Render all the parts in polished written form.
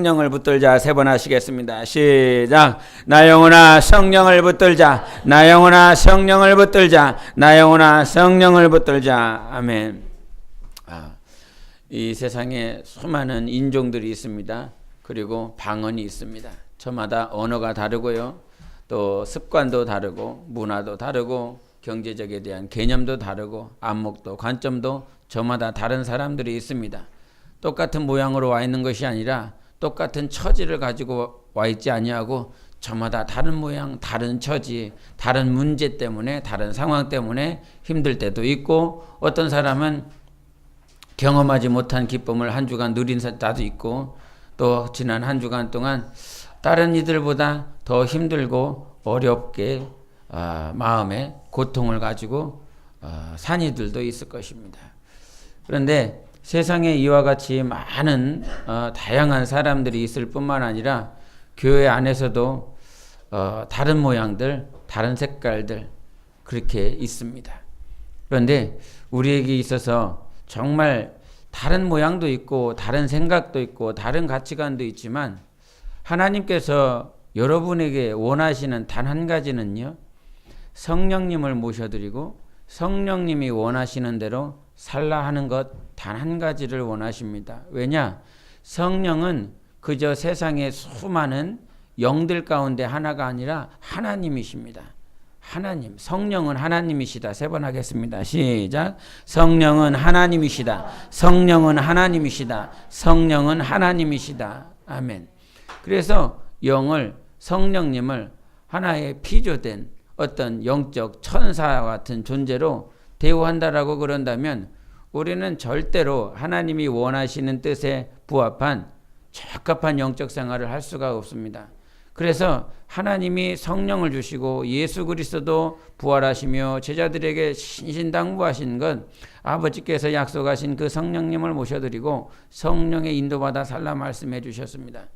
성령을 붙들자. 세 번 하시겠습니다. 시작. 나 영혼아 성령을 붙들자. 나 영혼아 성령을 붙들자. 나 영혼아 성령을 붙들자. 아멘. 이 세상에 수많은 인종들이 있습니다. 그리고 방언이 있습니다. 저마다 언어가 다르고요. 또 습관도 다르고 문화도 다르고 경제적에 대한 개념도 다르고 안목도 관점도 저마다 다른 사람들이 있습니다. 똑같은 모양으로 와 있는 것이 아니라 똑같은 처지를 가지고 와 있지 아니하고 저마다 다른 모양, 다른 처지, 다른 문제 때문에, 다른 상황 때문에 힘들 때도 있고, 어떤 사람은 경험하지 못한 기쁨을 한 주간 누린 자도 있고, 또 지난 한 주간 동안 다른 이들보다 더 힘들고 어렵게 마음에 고통을 가지고 산 이들도 있을 것입니다. 그런데 세상에 이와 같이 많은 다양한 사람들이 있을 뿐만 아니라 교회 안에서도 다른 모양들, 다른 색깔들 그렇게 있습니다. 그런데 우리에게 있어서 정말 다른 모양도 있고 다른 생각도 있고 다른 가치관도 있지만 하나님께서 여러분에게 원하시는 단 한 가지는요, 성령님을 모셔드리고 성령님이 원하시는 대로 살라 하는 것 단 한 가지를 원하십니다. 왜냐? 성령은 그저 세상의 수많은 영들 가운데 하나가 아니라 하나님이십니다. 하나님, 성령은 하나님이시다. 세 번 하겠습니다. 시작. 성령은 하나님이시다. 성령은 하나님이시다. 성령은 하나님이시다. 아멘. 그래서 영을, 성령님을 하나의 피조된 어떤 영적 천사와 같은 존재로 대우한다라고 그런다면 우리는 절대로 하나님이 원하시는 뜻에 부합한 적합한 영적 생활을 할 수가 없습니다. 그래서 하나님이 성령을 주시고 예수 그리스도도 부활하시며 제자들에게 신신당부하신 것, 아버지께서 약속하신 그 성령님을 모셔드리고 성령의 인도받아 살라 말씀해 주셨습니다.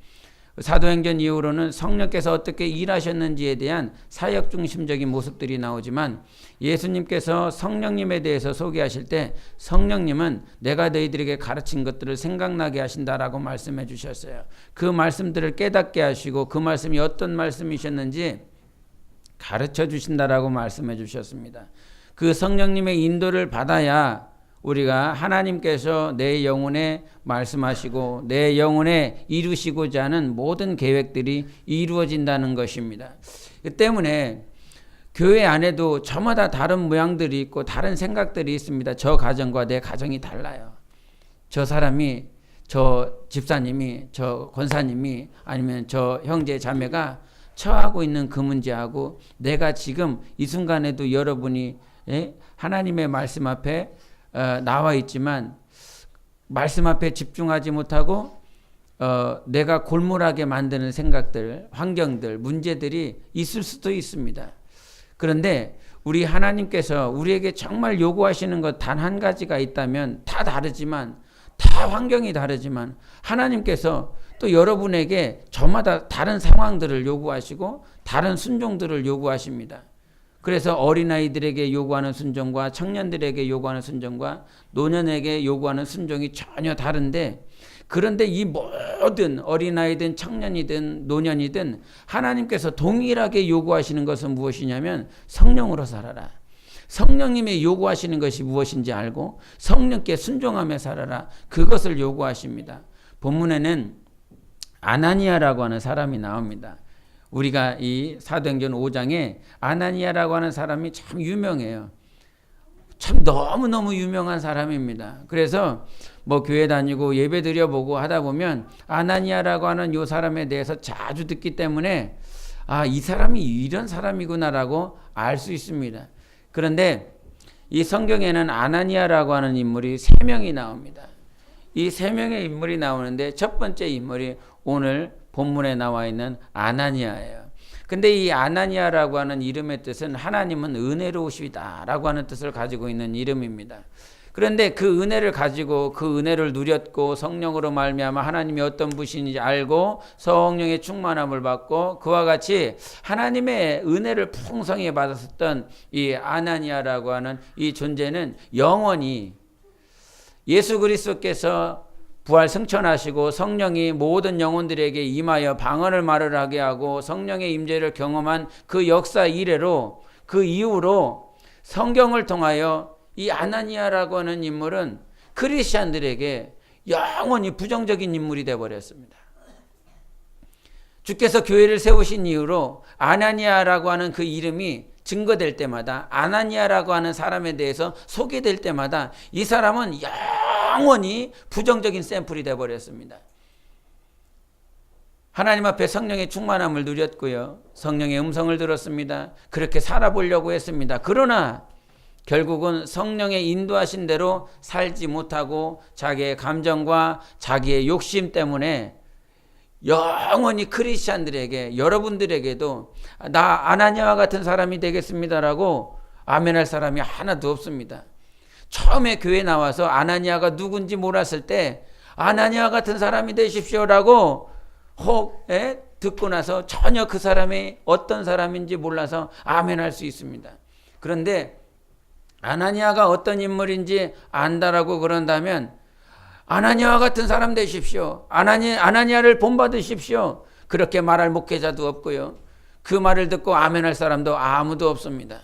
사도행전 이후로는 성령께서 어떻게 일하셨는지에 대한 사역 중심적인 모습들이 나오지만 예수님께서 성령님에 대해서 소개하실 때 성령님은 내가 너희들에게 가르친 것들을 생각나게 하신다라고 말씀해 주셨어요. 그 말씀들을 깨닫게 하시고 그 말씀이 어떤 말씀이셨는지 가르쳐 주신다라고 말씀해 주셨습니다. 그 성령님의 인도를 받아야 우리가 하나님께서 내 영혼에 말씀하시고 내 영혼에 이루시고자 하는 모든 계획들이 이루어진다는 것입니다. 그 때문에 교회 안에도 저마다 다른 모양들이 있고 다른 생각들이 있습니다. 저 가정과 내 가정이 달라요. 저 사람이, 저 집사님이, 저 권사님이 아니면 저 형제 자매가 처하고 있는 그 문제하고 내가 지금 이 순간에도 여러분이 하나님의 말씀 앞에 나와 있지만 말씀 앞에 집중하지 못하고 내가 골몰하게 만드는 생각들, 환경들, 문제들이 있을 수도 있습니다. 그런데 우리 하나님께서 우리에게 정말 요구하시는 것 단 한 가지가 있다면 다 다르지만 다 환경이 다르지만 하나님께서 또 여러분에게 저마다 다른 상황들을 요구하시고 다른 순종들을 요구하십니다. 그래서 어린아이들에게 요구하는 순종과 청년들에게 요구하는 순종과 노년에게 요구하는 순종이 전혀 다른데, 그런데 이 모든 어린아이든 청년이든 노년이든 하나님께서 동일하게 요구하시는 것은 무엇이냐면 성령으로 살아라. 성령님이 요구하시는 것이 무엇인지 알고 성령께 순종하며 살아라. 그것을 요구하십니다. 본문에는 아나니아라고 하는 사람이 나옵니다. 우리가 이 사도행전 5장에 아나니아라고 하는 사람이 참 유명해요. 참 너무너무 유명한 사람입니다. 그래서 뭐 교회 다니고 예배 드려보고 하다 보면 아나니아라고 하는 이 사람에 대해서 자주 듣기 때문에 이 사람이 이런 사람이구나라고 알 수 있습니다. 그런데 이 성경에는 아나니아라고 하는 인물이 3명이 나옵니다. 이 3명의 인물이 나오는데 첫 번째 인물이 오늘 본문에 나와 있는 아나니아예요. 근데 이 아나니아라고 하는 이름의 뜻은 하나님은 은혜로우시다라고 하는 뜻을 가지고 있는 이름입니다. 그런데 그 은혜를 가지고 그 은혜를 누렸고 성령으로 말미암아 하나님이 어떤 분이신지 알고 성령의 충만함을 받고 그와 같이 하나님의 은혜를 풍성히 받았었던 이 아나니아라고 하는 이 존재는 영원히 예수 그리스도께서 부활 승천하시고 성령이 모든 영혼들에게 임하여 방언을 말을 하게 하고 성령의 임재를 경험한 그 역사 이래로 그 이후로 성경을 통하여 이 아나니아라고 하는 인물은 크리스찬들에게 영원히 부정적인 인물이 되어버렸습니다. 주께서 교회를 세우신 이후로 아나니아라고 하는 그 이름이 증거될 때마다, 아나니아라고 하는 사람에 대해서 소개될 때마다 이 사람은 영원히 부정적인 샘플이 되어버렸습니다. 하나님 앞에 성령의 충만함을 누렸고요. 성령의 음성을 들었습니다. 그렇게 살아보려고 했습니다. 그러나 결국은 성령의 인도하신 대로 살지 못하고 자기의 감정과 자기의 욕심 때문에 영원히 크리스찬들에게, 여러분들에게도 나 아나니아와 같은 사람이 되겠습니다라고 아멘할 사람이 하나도 없습니다. 처음에 교회 나와서 아나니아가 누군지 몰랐을 때 아나니아 같은 사람이 되십시오라고 듣고 나서 전혀 그 사람이 어떤 사람인지 몰라서 아멘할 수 있습니다. 그런데 아나니아가 어떤 인물인지 안다라고 그런다면 아나니아와 같은 사람 되십시오. 아나니아를 본받으십시오. 그렇게 말할 목회자도 없고요. 그 말을 듣고 아멘할 사람도 아무도 없습니다.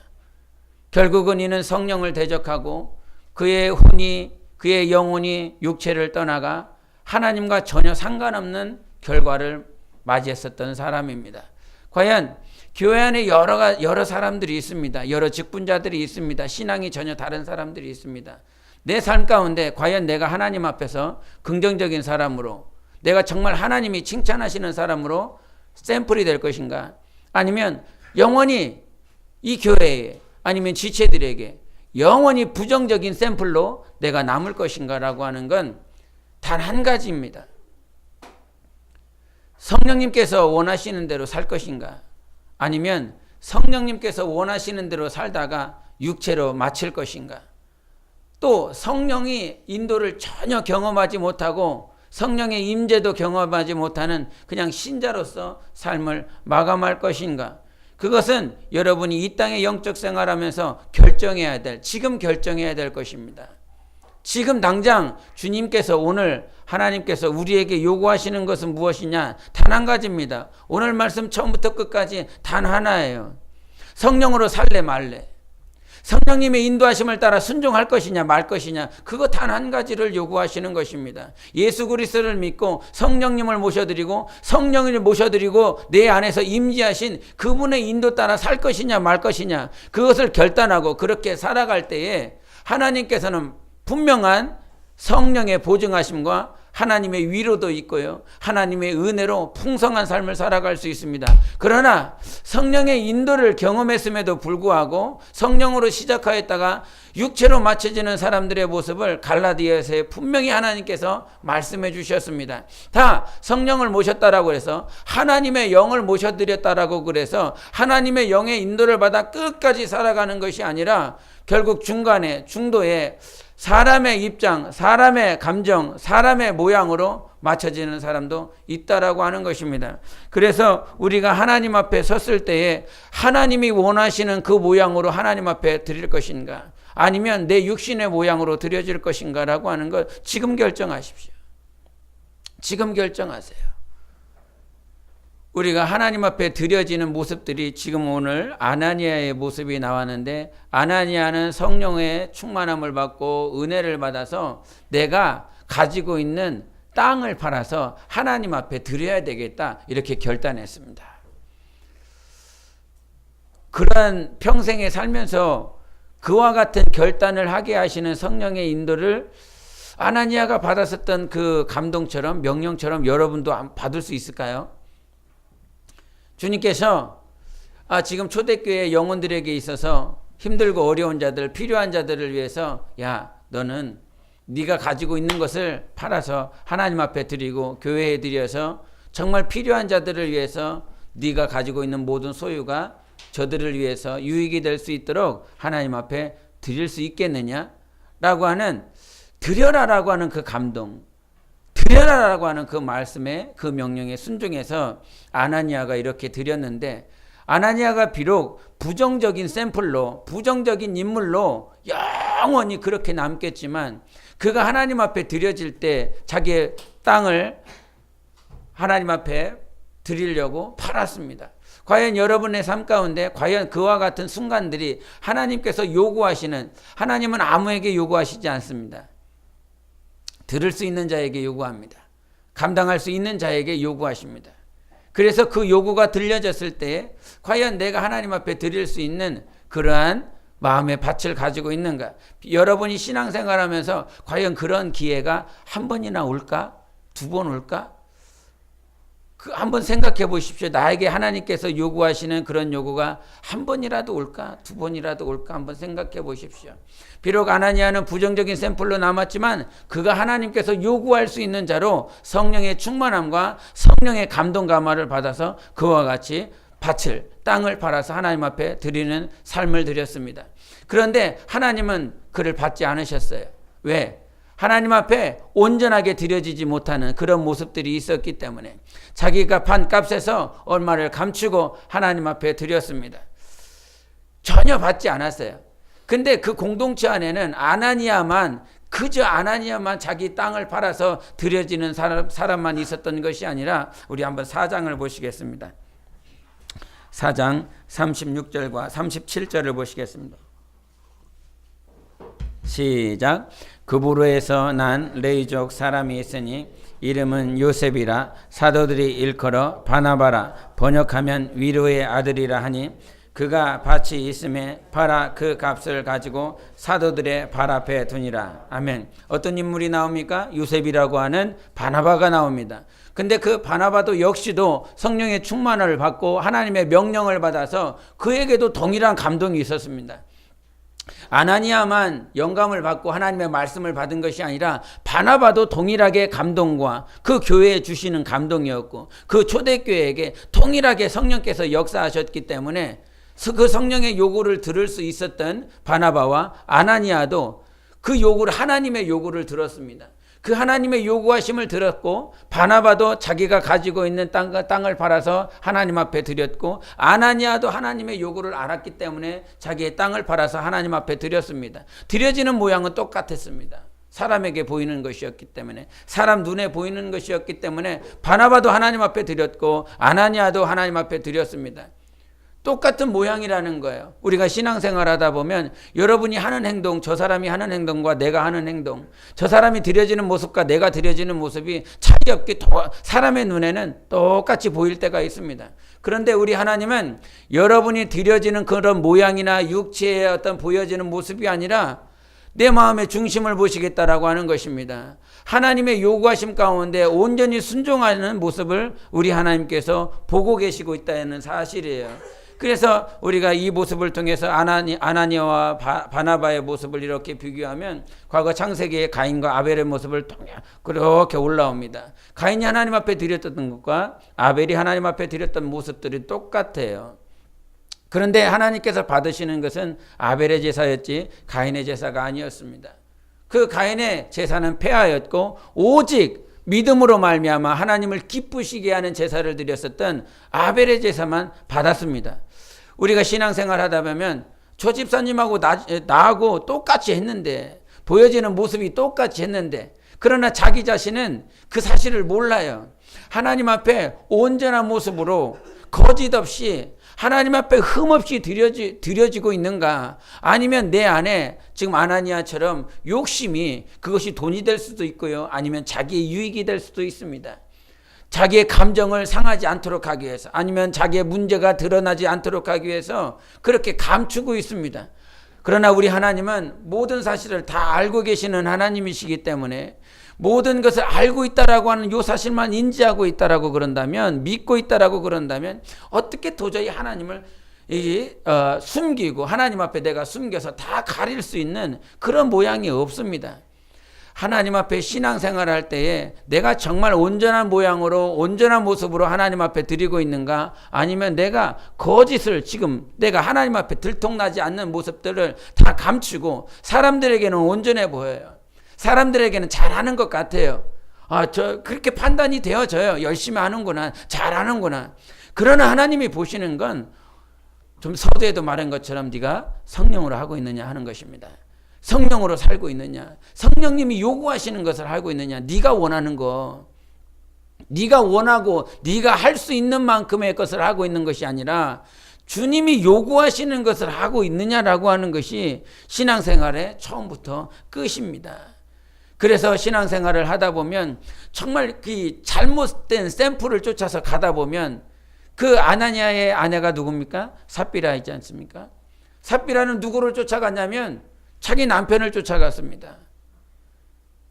결국은 이는 성령을 대적하고 그의 혼이, 그의 영혼이 육체를 떠나가 하나님과 전혀 상관없는 결과를 맞이했었던 사람입니다. 과연 교회 안에 여러 사람들이 있습니다. 여러 직분자들이 있습니다. 신앙이 전혀 다른 사람들이 있습니다. 내 삶 가운데 과연 내가 하나님 앞에서 긍정적인 사람으로, 내가 정말 하나님이 칭찬하시는 사람으로 샘플이 될 것인가? 아니면 영원히 이 교회에, 아니면 지체들에게 영원히 부정적인 샘플로 내가 남을 것인가 라고 하는 건 단 한 가지입니다. 성령님께서 원하시는 대로 살 것인가? 아니면 성령님께서 원하시는 대로 살다가 육체로 마칠 것인가? 또 성령이 인도를 전혀 경험하지 못하고 성령의 임재도 경험하지 못하는 그냥 신자로서 삶을 마감할 것인가? 그것은 여러분이 이 땅의 영적 생활하면서 지금 결정해야 될 것입니다. 지금 당장 주님께서, 오늘 하나님께서 우리에게 요구하시는 것은 무엇이냐? 단 한 가지입니다. 오늘 말씀 처음부터 끝까지 단 하나예요. 성령으로 살래 말래? 성령님의 인도하심을 따라 순종할 것이냐 말 것이냐, 그거 단 한 가지를 요구하시는 것입니다. 예수 그리스도를 믿고 성령님을 모셔드리고 성령을 모셔드리고 내 안에서 임재하신 그분의 인도 따라 살 것이냐 말 것이냐, 그것을 결단하고 그렇게 살아갈 때에 하나님께서는 분명한 성령의 보증하심과 하나님의 위로도 있고요, 하나님의 은혜로 풍성한 삶을 살아갈 수 있습니다. 그러나 성령의 인도를 경험했음에도 불구하고 성령으로 시작하였다가 육체로 맞춰지는 사람들의 모습을 갈라디아서에 분명히 하나님께서 말씀해 주셨습니다. 다 성령을 모셨다라고 해서, 하나님의 영을 모셔드렸다라고 그래서 하나님의 영의 인도를 받아 끝까지 살아가는 것이 아니라 결국 중간에, 중도에 사람의 입장, 사람의 감정, 사람의 모양으로 맞춰지는 사람도 있다라고 하는 것입니다. 그래서 우리가 하나님 앞에 섰을 때에 하나님이 원하시는 그 모양으로 하나님 앞에 드릴 것인가, 아니면 내 육신의 모양으로 드려질 것인가 라고 하는 것 지금 결정하십시오. 지금 결정하세요. 우리가 하나님 앞에 드려지는 모습들이 지금 오늘 아나니아의 모습이 나왔는데, 아나니아는 성령의 충만함을 받고 은혜를 받아서 내가 가지고 있는 땅을 팔아서 하나님 앞에 드려야 되겠다, 이렇게 결단했습니다. 그러한 평생에 살면서 그와 같은 결단을 하게 하시는 성령의 인도를 아나니아가 받았었던 그 감동처럼, 명령처럼 여러분도 받을 수 있을까요? 주님께서 지금 초대교회 영혼들에게 있어서 힘들고 어려운 자들, 필요한 자들을 위해서, 야, 너는 네가 가지고 있는 것을 팔아서 하나님 앞에 드리고 교회에 드려서 정말 필요한 자들을 위해서 네가 가지고 있는 모든 소유가 저들을 위해서 유익이 될 수 있도록 하나님 앞에 드릴 수 있겠느냐라고 하는, 드려라라고 하는 그 감동, 드려라라고 하는 그 말씀에, 그 명령에 순종해서 아나니아가 이렇게 드렸는데, 아나니아가 비록 부정적인 샘플로, 부정적인 인물로 영원히 그렇게 남겠지만 그가 하나님 앞에 드려질 때 자기의 땅을 하나님 앞에 드리려고 팔았습니다. 과연 여러분의 삶 가운데 과연 그와 같은 순간들이 하나님께서 요구하시는, 하나님은 아무에게 요구하시지 않습니다. 들을 수 있는 자에게 요구합니다. 감당할 수 있는 자에게 요구하십니다. 그래서 그 요구가 들려졌을 때 과연 내가 하나님 앞에 드릴 수 있는 그러한 마음의 밭을 가지고 있는가? 여러분이 신앙생활하면서 과연 그런 기회가 한 번이나 올까? 두 번 올까? 한번 생각해 보십시오. 나에게 하나님께서 요구하시는 그런 요구가 한 번이라도 올까? 두 번이라도 올까? 한번 생각해 보십시오. 비록 아나니아는 부정적인 샘플로 남았지만 그가 하나님께서 요구할 수 있는 자로 성령의 충만함과 성령의 감동 감화를 받아서 그와 같이 밭을, 땅을 팔아서 하나님 앞에 드리는 삶을 드렸습니다. 그런데 하나님은 그를 받지 않으셨어요. 왜? 하나님 앞에 온전하게 드려지지 못하는 그런 모습들이 있었기 때문에 자기가 판 값에서 얼마를 감추고 하나님 앞에 드렸습니다. 전혀 받지 않았어요. 근데 그 공동체 안에는 그저 아나니아만 자기 땅을 팔아서 드려지는 사람만 있었던 것이 아니라, 우리 한번 4장을 보시겠습니다. 4장 36절과 37절을 보시겠습니다. 시작. 그부로에서 난 레위족 사람이 있으니 이름은 요셉이라 사도들이 일컬어 바나바라 번역하면 위로의 아들이라 하니 그가 밭이 있음에 팔아 그 값을 가지고 사도들의 발 앞에 두니라. 아멘. 어떤 인물이 나옵니까? 요셉이라고 하는 바나바가 나옵니다. 근데 그 바나바도 역시도 성령의 충만을 받고 하나님의 명령을 받아서 그에게도 동일한 감동이 있었습니다. 아나니아만 영감을 받고 하나님의 말씀을 받은 것이 아니라 바나바도 동일하게 감동과 그 교회에 주시는 감동이었고 그 초대교회에게 동일하게 성령께서 역사하셨기 때문에 그 성령의 요구를 들을 수 있었던 바나바와 아나니아도 그 요구를, 하나님의 요구를 들었습니다. 그 하나님의 요구하심을 들었고 바나바도 자기가 가지고 있는 땅을 팔아서 하나님 앞에 드렸고 아나니아도 하나님의 요구를 알았기 때문에 자기의 땅을 팔아서 하나님 앞에 드렸습니다. 드려지는 모양은 똑같았습니다. 사람에게 보이는 것이었기 때문에, 사람 눈에 보이는 것이었기 때문에 바나바도 하나님 앞에 드렸고 아나니아도 하나님 앞에 드렸습니다. 똑같은 모양이라는 거예요. 우리가 신앙생활 하다 보면 여러분이 하는 행동, 저 사람이 하는 행동과 내가 하는 행동, 저 사람이 드려지는 모습과 내가 드려지는 모습이 차이 없게 사람의 눈에는 똑같이 보일 때가 있습니다. 그런데 우리 하나님은 여러분이 드려지는 그런 모양이나 육체의 어떤 보여지는 모습이 아니라 내 마음의 중심을 보시겠다라고 하는 것입니다. 하나님의 요구하심 가운데 온전히 순종하는 모습을 우리 하나님께서 보고 계시고 있다는 사실이에요. 그래서 우리가 이 모습을 통해서 아나니아와 바나바의 모습을 이렇게 비교하면 과거 창세기의 가인과 아벨의 모습을 통해 그렇게 올라옵니다. 가인이 하나님 앞에 드렸던 것과 아벨이 하나님 앞에 드렸던 모습들이 똑같아요. 그런데 하나님께서 받으시는 것은 아벨의 제사였지 가인의 제사가 아니었습니다. 그 가인의 제사는 폐하였고 오직 믿음으로 말미암아 하나님을 기쁘시게 하는 제사를 드렸었던 아벨의 제사만 받았습니다. 우리가 신앙생활 하다 보면 저 집사님하고 나하고 똑같이 했는데, 보여지는 모습이 똑같이 했는데, 그러나 자기 자신은 그 사실을 몰라요. 하나님 앞에 온전한 모습으로 거짓 없이 하나님 앞에 흠없이 드려지고 있는가, 아니면 내 안에 지금 아나니아처럼 욕심이, 그것이 돈이 될 수도 있고요, 아니면 자기의 유익이 될 수도 있습니다. 자기의 감정을 상하지 않도록 하기 위해서, 아니면 자기의 문제가 드러나지 않도록 하기 위해서 그렇게 감추고 있습니다. 그러나 우리 하나님은 모든 사실을 다 알고 계시는 하나님이시기 때문에 모든 것을 알고 있다라고 하는 이 사실만 인지하고 있다라고 그런다면, 믿고 있다라고 그런다면 어떻게 도저히 하나님을 숨기고 하나님 앞에 내가 숨겨서 다 가릴 수 있는 그런 모양이 없습니다. 하나님 앞에 신앙생활을 할 때에 내가 정말 온전한 모양으로 온전한 모습으로 하나님 앞에 드리고 있는가, 아니면 내가 거짓을, 지금 내가 하나님 앞에 들통나지 않는 모습들을 다 감추고 사람들에게는 온전해 보여요. 사람들에게는 잘하는 것 같아요. 저 그렇게 판단이 되어져요. 열심히 하는구나, 잘하는구나. 그러나 하나님이 보시는 건 좀 서두에도 말한 것처럼 네가 성령으로 하고 있느냐 하는 것입니다. 성령으로 살고 있느냐? 성령님이 요구하시는 것을 하고 있느냐? 네가 원하는 거, 네가 원하고 네가 할 수 있는 만큼의 것을 하고 있는 것이 아니라 주님이 요구하시는 것을 하고 있느냐라고 하는 것이 신앙생활의 처음부터 끝입니다. 그래서 신앙생활을 하다 보면 정말 그 잘못된 샘플을 쫓아서 가다 보면 그 아나니아의 아내가 누굽니까? 삽비라 있지 않습니까? 삽비라는 누구를 쫓아갔냐면 자기 남편을 쫓아갔습니다.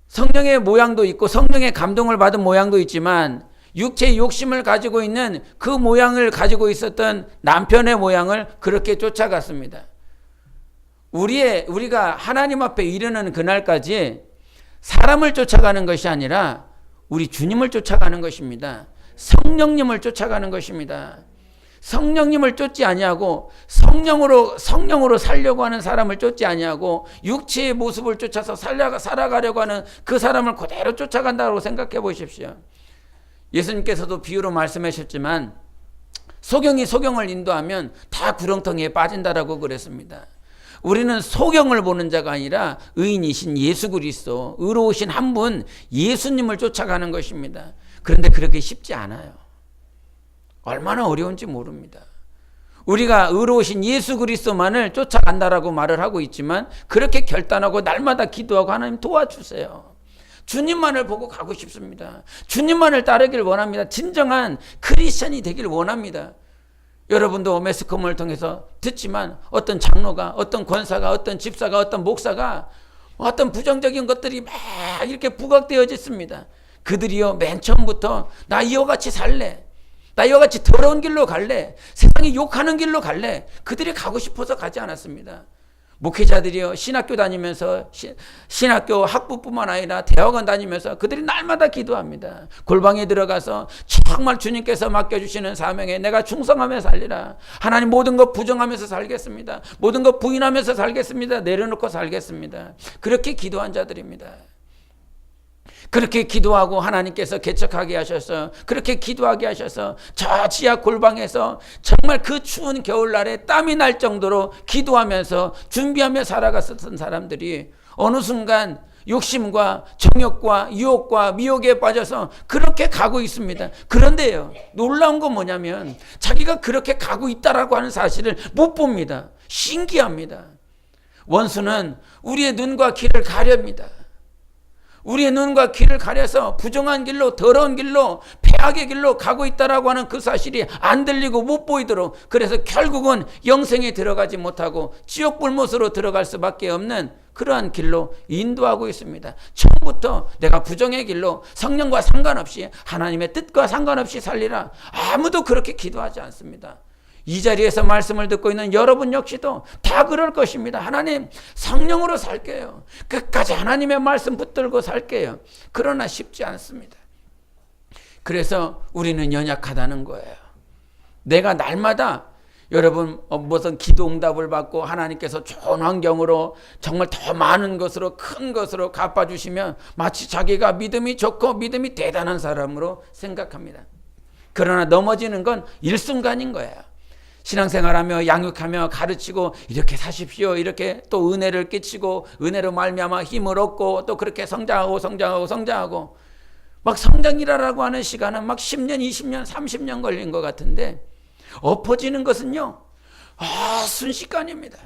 성령의 모양도 있고 성령의 감동을 받은 모양도 있지만 육체의 욕심을 가지고 있는 그 모양을 가지고 있었던 남편의 모양을 그렇게 쫓아갔습니다. 우리가 하나님 앞에 이르는 그날까지 사람을 쫓아가는 것이 아니라 우리 주님을 쫓아가는 것입니다. 성령님을 쫓아가는 것입니다. 성령님을 쫓지 아니하고 성령으로 살려고 하는 사람을 쫓지 아니하고 육체의 모습을 쫓아서 살아가려고 하는 그 사람을 그대로 쫓아간다고 생각해 보십시오. 예수님께서도 비유로 말씀하셨지만 소경이 소경을 인도하면 다 구렁텅이에 빠진다라고 그랬습니다. 우리는 소경을 보는 자가 아니라 의인이신 예수 그리스도, 의로우신 한 분 예수님을 쫓아가는 것입니다. 그런데 그렇게 쉽지 않아요. 얼마나 어려운지 모릅니다. 우리가 의로우신 예수 그리스도만을 쫓아간다라고 말을 하고 있지만 그렇게 결단하고 날마다 기도하고 하나님 도와주세요. 주님만을 보고 가고 싶습니다. 주님만을 따르길 원합니다. 진정한 크리스천이 되길 원합니다. 여러분도 매스컴을 통해서 듣지만 어떤 장로가, 어떤 권사가, 어떤 집사가, 어떤 목사가 어떤 부정적인 것들이 막 이렇게 부각되어져 있습니다. 그들이요 맨 처음부터 나 이와 같이 살래, 나 이와 같이 더러운 길로 갈래, 세상이 욕하는 길로 갈래, 그들이 가고 싶어서 가지 않았습니다. 목회자들이요 신학교 다니면서 신학교 학부뿐만 아니라 대학원 다니면서 그들이 날마다 기도합니다. 골방에 들어가서 정말 주님께서 맡겨주시는 사명에 내가 충성하며 살리라, 하나님 모든 것 부정하면서 살겠습니다, 모든 것 부인하면서 살겠습니다, 내려놓고 살겠습니다. 그렇게 기도한 자들입니다. 그렇게 기도하고 하나님께서 개척하게 하셔서, 그렇게 기도하게 하셔서 저 지하 골방에서 정말 그 추운 겨울날에 땀이 날 정도로 기도하면서 준비하며 살아갔었던 사람들이 어느 순간 욕심과 정욕과 유혹과 미혹에 빠져서 그렇게 가고 있습니다. 그런데요 놀라운 건 뭐냐면 자기가 그렇게 가고 있다라고 하는 사실을 못 봅니다. 신기합니다. 원수는 우리의 눈과 귀를 가렵니다. 우리의 눈과 귀를 가려서 부정한 길로, 더러운 길로, 폐악의 길로 가고 있다라고 하는 그 사실이 안 들리고 못 보이도록, 그래서 결국은 영생에 들어가지 못하고 지옥 불못으로 들어갈 수밖에 없는 그러한 길로 인도하고 있습니다. 처음부터 내가 부정의 길로 성령과 상관없이 하나님의 뜻과 상관없이 살리라, 아무도 그렇게 기도하지 않습니다. 이 자리에서 말씀을 듣고 있는 여러분 역시도 다 그럴 것입니다. 하나님 성령으로 살게요. 끝까지 하나님의 말씀 붙들고 살게요. 그러나 쉽지 않습니다. 그래서 우리는 연약하다는 거예요. 내가 날마다 여러분 무슨 기도 응답을 받고 하나님께서 좋은 환경으로 정말 더 많은 것으로 큰 것으로 갚아주시면 마치 자기가 믿음이 좋고 믿음이 대단한 사람으로 생각합니다. 그러나 넘어지는 건 일순간인 거예요. 신앙생활하며 양육하며 가르치고 이렇게 사십시오, 이렇게 또 은혜를 끼치고 은혜로 말미암아 힘을 얻고 또 그렇게 성장하고 막 성장이라고 하는 시간은 막 10년, 20년, 30년 걸린 것 같은데 엎어지는 것은요 순식간입니다.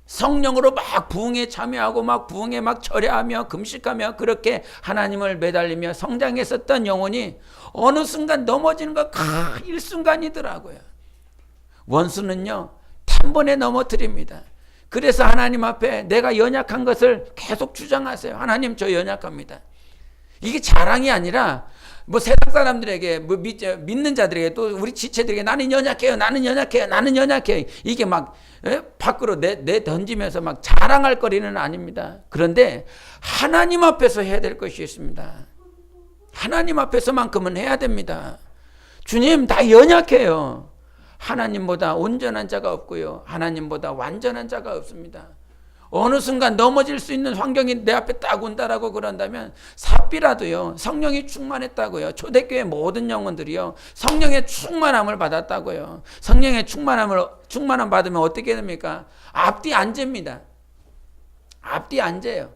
성령으로 막 부흥에 참여하고 막 부흥에 막 철야하며 금식하며 그렇게 하나님을 매달리며 성장했었던 영혼이 어느 순간 넘어지는 것 일순간이더라고요. 원수는요 단번에 넘어뜨립니다. 그래서 하나님 앞에 내가 연약한 것을 계속 주장하세요. 하나님 저 연약합니다. 이게 자랑이 아니라 뭐 세상 사람들에게 뭐 믿는 자들에게 또 우리 지체들에게 나는 연약해요. 이게 막 밖으로 내 던지면서 막 자랑할 거리는 아닙니다. 그런데 하나님 앞에서 해야 될 것이 있습니다. 하나님 앞에서만큼은 해야 됩니다. 주님 다 연약해요. 하나님보다 온전한 자가 없고요, 하나님보다 완전한 자가 없습니다. 어느 순간 넘어질 수 있는 환경이 내 앞에 딱 온다라고 그런다면 삽비라도요 성령이 충만했다고요. 초대교회 모든 영혼들이요 성령의 충만함을 받았다고요. 성령의 충만함 받으면 어떻게 됩니까? 앞뒤 안 잽니다. 앞뒤 앉아요.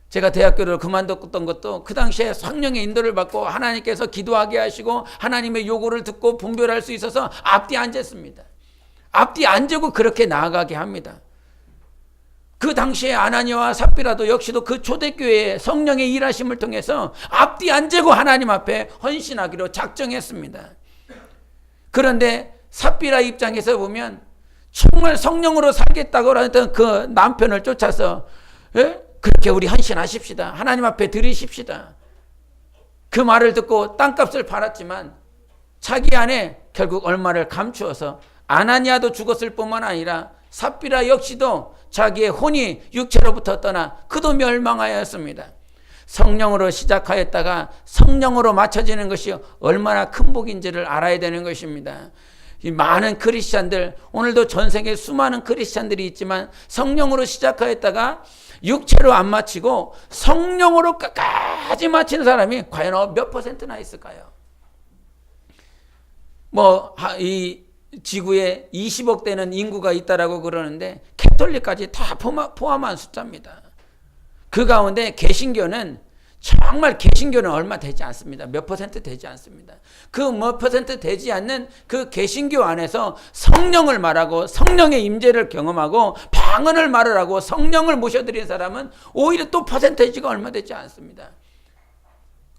제가 대학교를 그만뒀던 것도 그 당시에 성령의 인도를 받고 하나님께서 기도하게 하시고 하나님의 요구를 듣고 분별할 수 있어서 앞뒤 앉았습니다. 앞뒤 앉고 그렇게 나아가게 합니다. 그 당시에 아나니아와 삽비라도 역시도 그 초대교회의 성령의 일하심을 통해서 앞뒤 앉고 하나님 앞에 헌신하기로 작정했습니다. 그런데 삽비라 입장에서 보면 정말 성령으로 살겠다고 했던 그 남편을 쫓아서 그렇게 우리 헌신하십시다. 하나님 앞에 드리십시다. 그 말을 듣고 땅값을 팔았지만 자기 안에 결국 얼마를 감추어서 아나니아도 죽었을 뿐만 아니라 삽비라 역시도 자기의 혼이 육체로부터 떠나 그도 멸망하였습니다. 성령으로 시작하였다가 성령으로 맞춰지는 것이 얼마나 큰 복인지를 알아야 되는 것입니다. 이 많은 크리스찬들, 오늘도 전 세계 수많은 크리스찬들이 있지만 성령으로 시작하였다가 육체로 안 마치고 성령으로 끝까지 마치는 사람이 과연 몇 %나 있을까요? 이 지구에 20억 되는 인구가 있다라고 그러는데 캐톨릭까지 다 포함한 숫자입니다. 그 가운데 개신교는 정말 개신교는 얼마 되지 않습니다. 몇 % 되지 않습니다. 그 몇 % 되지 않는 그 개신교 안에서 성령을 말하고 성령의 임재를 경험하고 방언을 말을 하고 성령을 모셔드린 사람은 오히려 또 퍼센테이지가 얼마 되지 않습니다.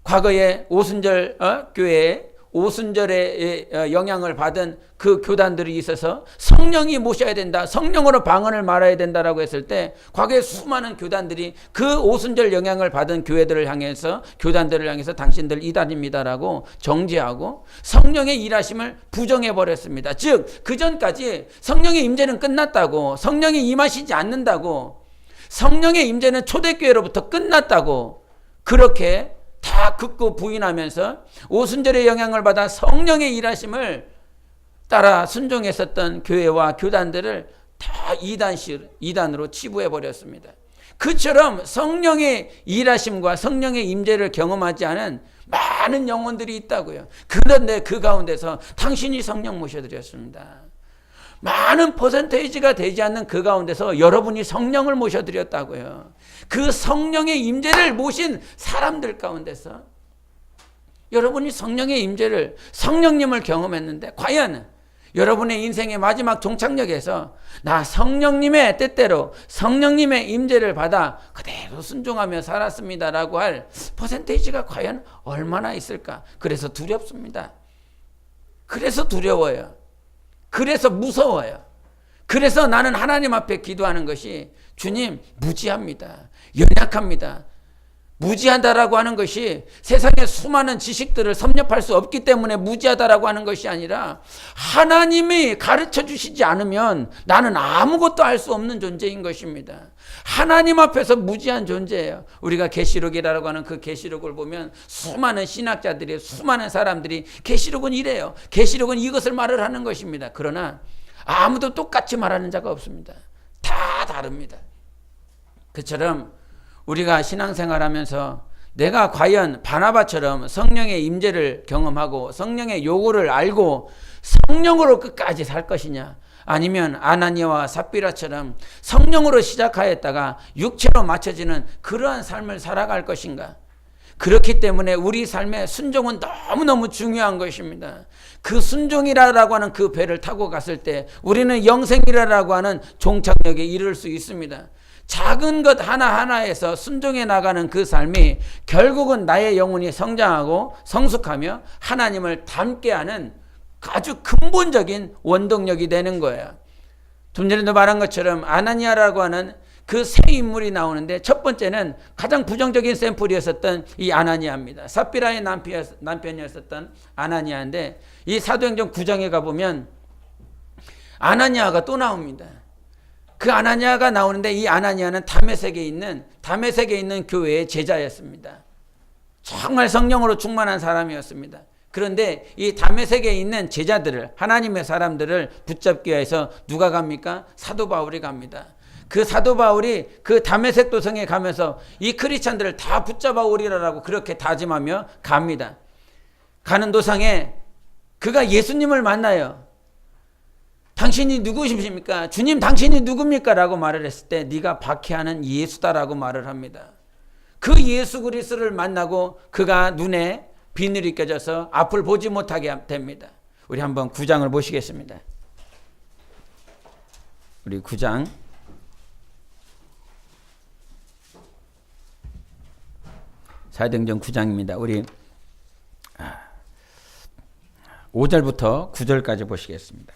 과거에 오순절 교회에 오순절의 영향을 받은 그 교단들이 있어서 성령이 모셔야 된다, 성령으로 방언을 말해야 된다라고 했을 때 과거에 수많은 교단들이 그 오순절 영향을 받은 교회들을 향해서 교단들을 향해서 당신들 이단입니다라고 정죄하고 성령의 일하심을 부정해 버렸습니다. 즉 그 전까지 성령의 임재는 끝났다고, 성령이 임하시지 않는다고, 성령의 임재는 초대교회로부터 끝났다고 그렇게 다 극구 부인하면서 오순절의 영향을 받아 성령의 일하심을 따라 순종했었던 교회와 교단들을 다 이단으로 치부해 버렸습니다. 그처럼 성령의 일하심과 성령의 임재를 경험하지 않은 많은 영혼들이 있다고요. 그런데 그 가운데서 당신이 성령 모셔드렸습니다. 많은 퍼센테이지가 되지 않는 그 가운데서 여러분이 성령을 모셔드렸다고요. 그 성령의 임재를 모신 사람들 가운데서 여러분이 성령의 임재를, 성령님을 경험했는데 과연 여러분의 인생의 마지막 종착역에서 나 성령님의 뜻대로 성령님의 임재를 받아 그대로 순종하며 살았습니다라고 할 퍼센테이지가 과연 얼마나 있을까? 그래서 두렵습니다. 그래서 두려워요. 그래서 무서워요. 그래서 나는 하나님 앞에 기도하는 것이 주님 무지합니다. 연약합니다. 무지하다라고 하는 것이 세상의 수많은 지식들을 섭렵할 수 없기 때문에 무지하다라고 하는 것이 아니라 하나님이 가르쳐 주시지 않으면 나는 아무것도 할 수 없는 존재인 것입니다. 하나님 앞에서 무지한 존재예요. 우리가 계시록이라고 하는 그 계시록을 보면 수많은 신학자들이, 수많은 사람들이 계시록은 이래요, 계시록은 이것을 말을 하는 것입니다. 그러나 아무도 똑같이 말하는 자가 없습니다. 다 다릅니다. 그처럼 우리가 신앙생활하면서 내가 과연 바나바처럼 성령의 임재를 경험하고 성령의 요구를 알고 성령으로 끝까지 살 것이냐, 아니면 아나니아와 삽비라처럼 성령으로 시작하였다가 육체로 맞춰지는 그러한 삶을 살아갈 것인가. 그렇기 때문에 우리 삶의 순종은 너무너무 중요한 것입니다. 그 순종이라고 하는 그 배를 타고 갔을 때 우리는 영생이라고 하는 종착역에 이를 수 있습니다. 작은 것 하나하나에서 순종해 나가는 그 삶이 결국은 나의 영혼이 성장하고 성숙하며 하나님을 닮게 하는 아주 근본적인 원동력이 되는 거예요. 좀 전에도 말한 것처럼 아나니아라고 하는 그 세 인물이 나오는데 첫 번째는 가장 부정적인 샘플이었었던 이 아나니아입니다. 삽비라의 남편이었었던 아나니아인데 이 사도행전 9장에 가보면 아나니아가 또 나옵니다. 그 아나니아가 나오는데 이 아나니아는 다메섹에 있는 교회의 제자였습니다. 정말 성령으로 충만한 사람이었습니다. 그런데 이 다메섹에 있는 제자들을, 하나님의 사람들을 붙잡기 위해서 누가 갑니까? 사도 바울이 갑니다. 그 사도 바울이 그 다메섹 도성에 가면서 이 크리스찬들을 다 붙잡아 오리라고 그렇게 다짐하며 갑니다. 가는 도상에 그가 예수님을 만나요. 당신이 누구십니까? 주님 당신이 누굽니까? 라고 말을 했을 때 네가 박해하는 예수다라고 말을 합니다. 그 예수 그리스도를 만나고 그가 눈에 비늘이 껴져서 앞을 보지 못하게 됩니다. 우리 한번 9장을 보시겠습니다. 우리 9장 사도행전 9장입니다. 우리 5절부터 9절까지 보시겠습니다.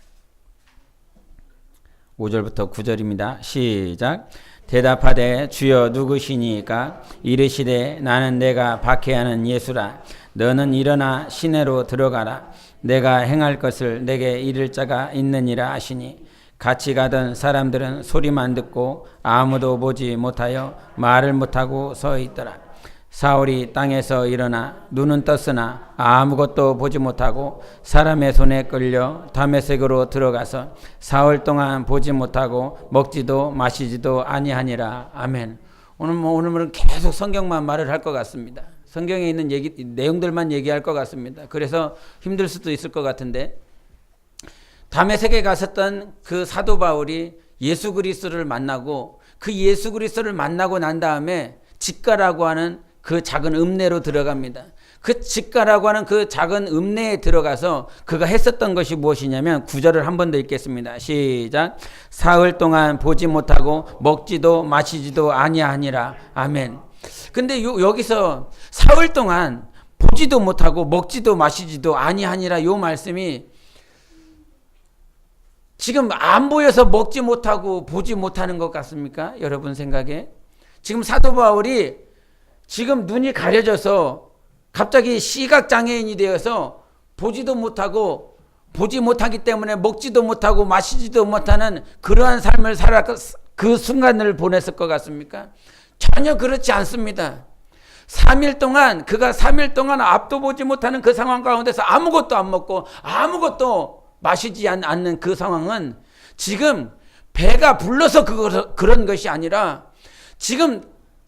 5절부터 9절입니다. 시작. 대답하되 주여 누구시니까? 이르시되 나는 내가 박해하는 예수라. 너는 일어나 시내로 들어가라. 내가 행할 것을 내게 이를 자가 있느니라 하시니 같이 가던 사람들은 소리만 듣고 아무도 보지 못하여 말을 못하고 서 있더라. 사울이 땅에서 일어나 눈은 떴으나 아무것도 보지 못하고 사람의 손에 끌려 다메섹으로 들어가서 사흘 동안 보지 못하고 먹지도 마시지도 아니하니라. 아멘. 오늘은 계속 성경만 말을 할 것 같습니다. 성경에 있는 내용들만 얘기할 것 같습니다. 그래서 힘들 수도 있을 것 같은데, 다메섹에 갔었던 그 사도 바울이 예수 그리스도를 만나고 그 예수 그리스도를 만나고 난 다음에 직가라고 하는 그 작은 읍내로 들어갑니다. 그 직가라고 하는 그 작은 읍내에 들어가서 그가 했었던 것이 무엇이냐면 9절을 한 번 더 읽겠습니다. 시작. 사흘 동안 보지 못하고 먹지도 마시지도 아니하니라. 아멘. 근데 여기서 사흘 동안 보지도 못하고 먹지도 마시지도 아니하니라, 요 말씀이 지금 안 보여서 먹지 못하고 보지 못하는 것 같습니까? 여러분 생각에 지금 사도 바울이 지금 눈이 가려져서 갑자기 시각장애인이 되어서 보지도 못하고 보지 못하기 때문에 먹지도 못하고 마시지도 못하는 그러한 삶을 살아 그 순간을 보냈을 것 같습니까? 전혀 그렇지 않습니다. 3일 동안 그가 3일 동안 앞도 보지 못하는 그 상황 가운데서 아무것도 안 먹고 아무것도 마시지 않는 그 상황은 지금 배가 불러서 그런 것이 아니라 지금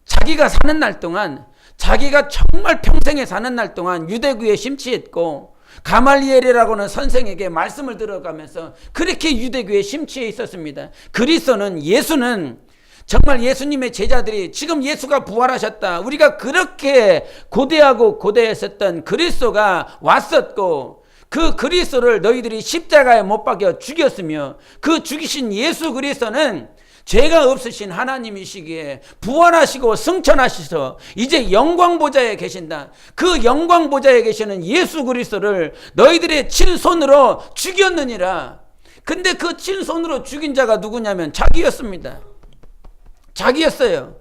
자기가 사는 날 동안, 자기가 정말 평생에 사는 날 동안 유대교에 심취했고 가말리엘이라고 하는 선생에게 말씀을 들어가면서 그렇게 유대교에 심취해 있었습니다. 그리스도는, 예수는 정말 예수님의 제자들이 지금 예수가 부활하셨다, 우리가 그렇게 고대하고 고대했었던 그리스도가 왔었고 그 그리스도를 너희들이 십자가에 못 박여 죽였으며 그 죽이신 예수 그리스도는 죄가 없으신 하나님이시기에 부활하시고 승천하셔서 이제 영광보좌에 계신다. 그 영광보좌에 계시는 예수 그리스도를 너희들의 친손으로 죽였느니라. 근데 그 친손으로 죽인 자가 누구냐면 자기였습니다. 자기였어요.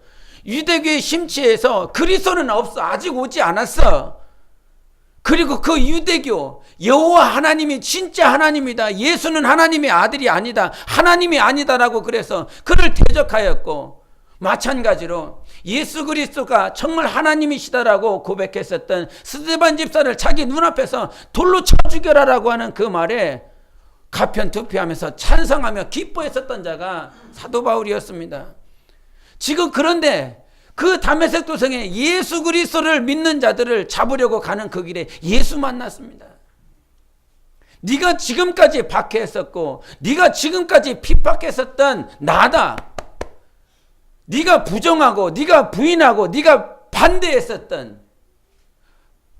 유대교에 심취해서 그리스도는 없어, 아직 오지 않았어. 그리고 그 유대교, 여호와 하나님이 진짜 하나님이다, 예수는 하나님의 아들이 아니다, 하나님이 아니다라고 그래서 그를 대적하였고, 마찬가지로 예수 그리스도가 정말 하나님이시다라고 고백했었던 스데반 집사를 자기 눈앞에서 돌로 쳐 죽여라라고 하는 그 말에 가편투표하면서 찬성하며 기뻐했었던 자가 사도 바울이었습니다. 지금 그런데 그 다메섹 도성에 예수 그리스도를 믿는 자들을 잡으려고 가는 그 길에 예수 만났습니다. 네가 지금까지 박해했었고 네가 지금까지 핍박했었던 나다. 네가 부정하고 네가 부인하고 네가 반대했었던,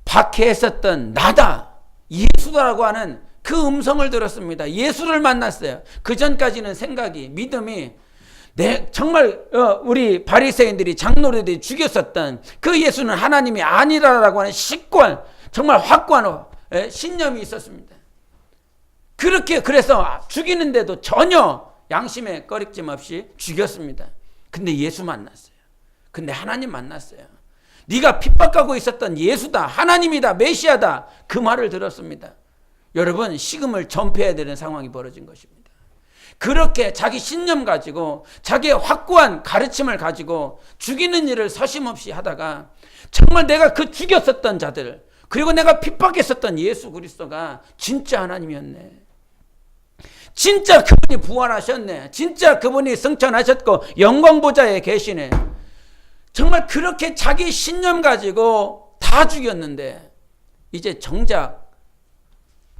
박해했었던 나다, 예수다라고 하는 그 음성을 들었습니다. 예수를 만났어요. 그 전까지는 생각이, 믿음이 정말 우리 바리새인들이, 장로들이 죽였었던 그 예수는 하나님이 아니라라고 하는 식권, 정말 확고한 신념이 있었습니다. 그래서 죽이는데도 전혀 양심에 꺼리낌 없이 죽였습니다. 근데 예수 만났어요. 근데 하나님 만났어요. 네가 핍박하고 있었던 예수다, 하나님이다, 메시아다, 그 말을 들었습니다. 여러분, 식음을 전폐해야 되는 상황이 벌어진 것입니다. 그렇게 자기 신념 가지고 자기의 확고한 가르침을 가지고 죽이는 일을 서심없이 하다가 정말 내가 그 죽였었던 자들, 그리고 내가 핍박했었던 예수 그리스도가 진짜 하나님이었네, 진짜 그분이 부활하셨네, 진짜 그분이 승천하셨고 영광보좌에 계시네, 정말 그렇게 자기 신념 가지고 다 죽였는데 이제 정작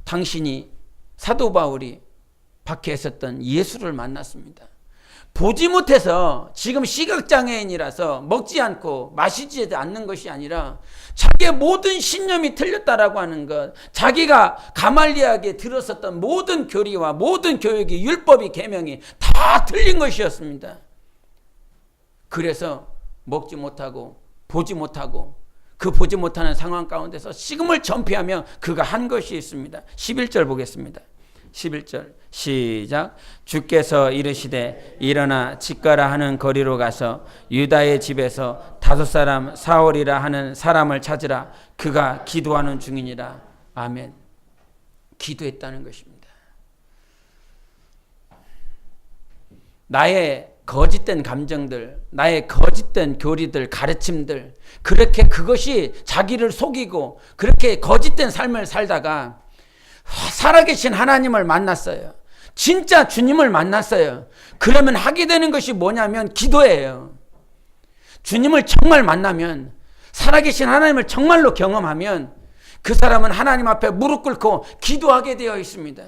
당신이, 사도 바울이 박혀 있었던 예수를 만났습니다. 보지 못해서 지금 시각장애인이라서 먹지 않고 마시지 않는 것이 아니라 자기의 모든 신념이 틀렸다라고 하는 것, 자기가 가말리엘에게 들었었던 모든 교리와 모든 교육이, 율법이, 계명이 다 틀린 것이었습니다. 그래서 먹지 못하고 보지 못하고 그 보지 못하는 상황 가운데서 식음을 전폐하며 그가 한 것이 있습니다. 11절 보겠습니다. 11절 시작. 주께서 이르시되 일어나 집가라 하는 거리로 가서 유다의 집에서 5사람 사울이라 하는 사람을 찾으라. 그가 기도하는 중이니라. 아멘. 기도했다는 것입니다. 나의 거짓된 감정들, 나의 거짓된 교리들, 가르침들, 그렇게 그것이 자기를 속이고 그렇게 거짓된 삶을 살다가 살아계신 하나님을 만났어요. 진짜 주님을 만났어요. 그러면 하게 되는 것이 뭐냐면 기도예요. 주님을 정말 만나면, 살아계신 하나님을 정말로 경험하면 그 사람은 하나님 앞에 무릎 꿇고 기도하게 되어 있습니다.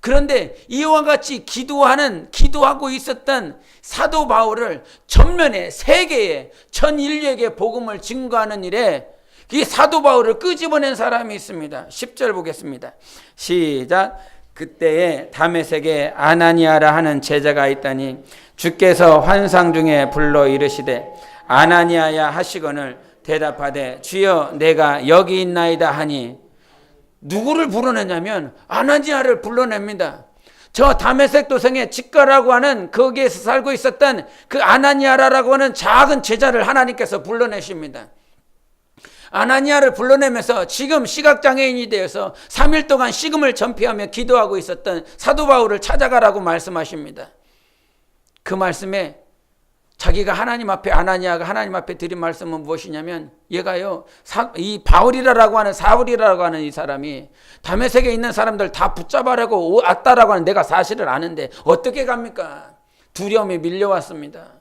그런데 이와 같이 기도하고 있었던 사도 바울을 전면에 세계에 전 인류에게 복음을 증거하는 일에 이 사도 바울을 끄집어낸 사람이 있습니다. 10절 보겠습니다. 시작. 그때에 다메섹에 아나니아라 하는 제자가 있다니 주께서 환상 중에 불러 이르시되 아나니아야 하시거늘 대답하되 주여 내가 여기 있나이다 하니, 누구를 불러내냐면 아나니아를 불러냅니다. 저 다메섹 도성에 집가라고 하는 거기에서 살고 있었던 그 아나니아라고 하는 작은 제자를 하나님께서 불러내십니다. 아나니아를 불러내면서 지금 시각장애인이 되어서 3일 동안 식음을 전폐하며 기도하고 있었던 사도 바울을 찾아가라고 말씀하십니다. 그 말씀에 자기가 하나님 앞에, 아나니아가 하나님 앞에 드린 말씀은 무엇이냐면, 얘가요, 이 바울이라고 하는, 사울이라고 하는 이 사람이 다메섹에 있는 사람들 다 붙잡아라고 왔다라고 하는 내가 사실을 아는데 어떻게 갑니까? 두려움이 밀려왔습니다.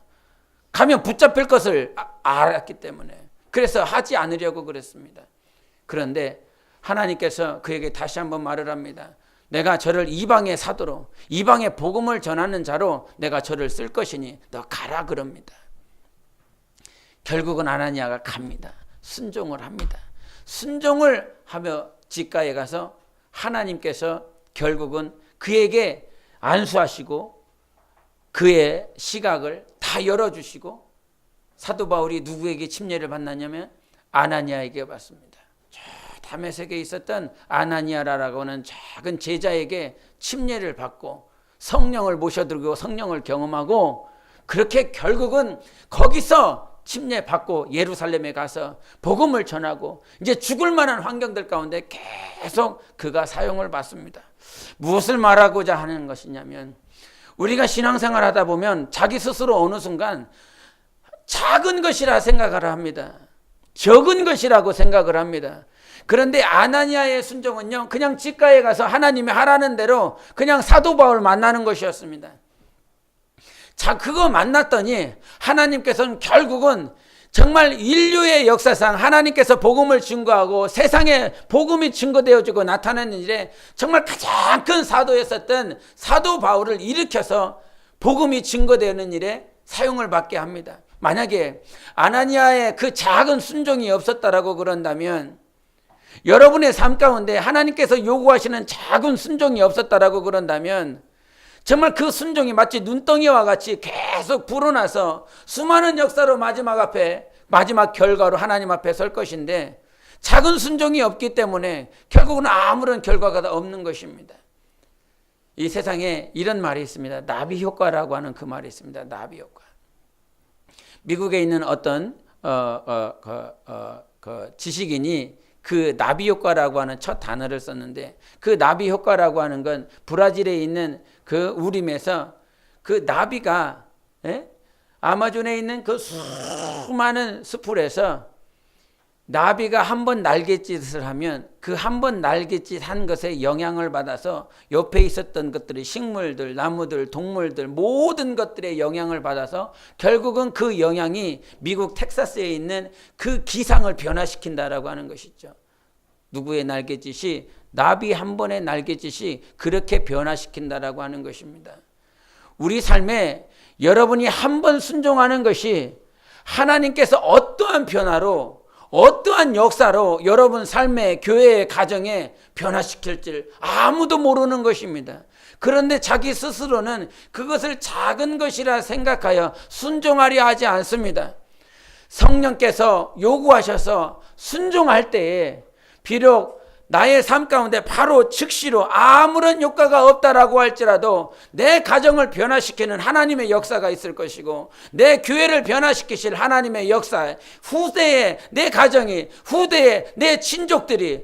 가면 붙잡힐 것을 알았기 때문에 그래서 하지 않으려고 그랬습니다. 그런데 하나님께서 그에게 다시 한번 말을 합니다. 내가 저를 이방의 사도로, 이방의 복음을 전하는 자로 내가 저를 쓸 것이니 너 가라 그럽니다. 결국은 아나니아가 갑니다. 순종을 합니다. 순종을 하며 집가에 가서 하나님께서 결국은 그에게 안수하시고 그의 시각을 다 열어주시고, 사도 바울이 누구에게 침례를 받았냐면 아나니아에게 받습니다. 저 다메섹에 있었던 아나니아라고 하는 작은 제자에게 침례를 받고 성령을 모셔들고 성령을 경험하고, 그렇게 결국은 거기서 침례 받고 예루살렘에 가서 복음을 전하고 이제 죽을 만한 환경들 가운데 계속 그가 사용을 받습니다. 무엇을 말하고자 하는 것이냐면, 우리가 신앙생활 하다 보면 자기 스스로 어느 순간 작은 것이라 생각을 합니다. 적은 것이라고 생각을 합니다. 그런데 아나니아의 순종은요, 그냥 집가에 가서 하나님이 하라는 대로 그냥 사도 바울 만나는 것이었습니다. 자, 그거 만났더니 하나님께서는 결국은 정말 인류의 역사상 하나님께서 복음을 증거하고 세상에 복음이 증거되어지고 나타나는 일에 정말 가장 큰 사도였었던 사도 바울을 일으켜서 복음이 증거되는 일에 사용을 받게 합니다. 만약에 아나니아의 그 작은 순종이 없었다라고 그런다면, 여러분의 삶 가운데 하나님께서 요구하시는 작은 순종이 없었다라고 그런다면, 정말 그 순종이 마치 눈덩이와 같이 계속 불어나서 수많은 역사로 마지막 결과로 하나님 앞에 설 것인데, 작은 순종이 없기 때문에 결국은 아무런 결과가 없는 것입니다. 이 세상에 이런 말이 있습니다. 나비 효과라고 하는 그 말이 있습니다. 나비 효과. 미국에 있는 어떤 지식인이 그 나비 효과라고 하는 첫 단어를 썼는데, 그 나비 효과라고 하는 건 브라질에 있는 그 우림에서 그 나비가 아마존에 있는 그 수많은 숲풀에서 나비가 한 번 날갯짓을 하면 그 한 번 날갯짓 한 것에 영향을 받아서 옆에 있었던 것들이 식물들, 나무들, 동물들 모든 것들의 영향을 받아서 결국은 그 영향이 미국 텍사스에 있는 그 기상을 변화시킨다라고 하는 것이죠. 누구의 날갯짓이? 나비 한 번의 날갯짓이 그렇게 변화시킨다라고 하는 것입니다. 우리 삶에 여러분이 한 번 순종하는 것이 하나님께서 어떠한 변화로, 어떠한 역사로 여러분 삶의, 교회의, 가정에 변화시킬지 아무도 모르는 것입니다. 그런데 자기 스스로는 그것을 작은 것이라 생각하여 순종하려 하지 않습니다. 성령께서 요구하셔서 순종할 때에 비록 나의 삶 가운데 바로 즉시로 아무런 효과가 없다라고 할지라도 내 가정을 변화시키는 하나님의 역사가 있을 것이고, 내 교회를 변화시키실 하나님의 역사, 후대에 내 가정이, 후대에 내 친족들이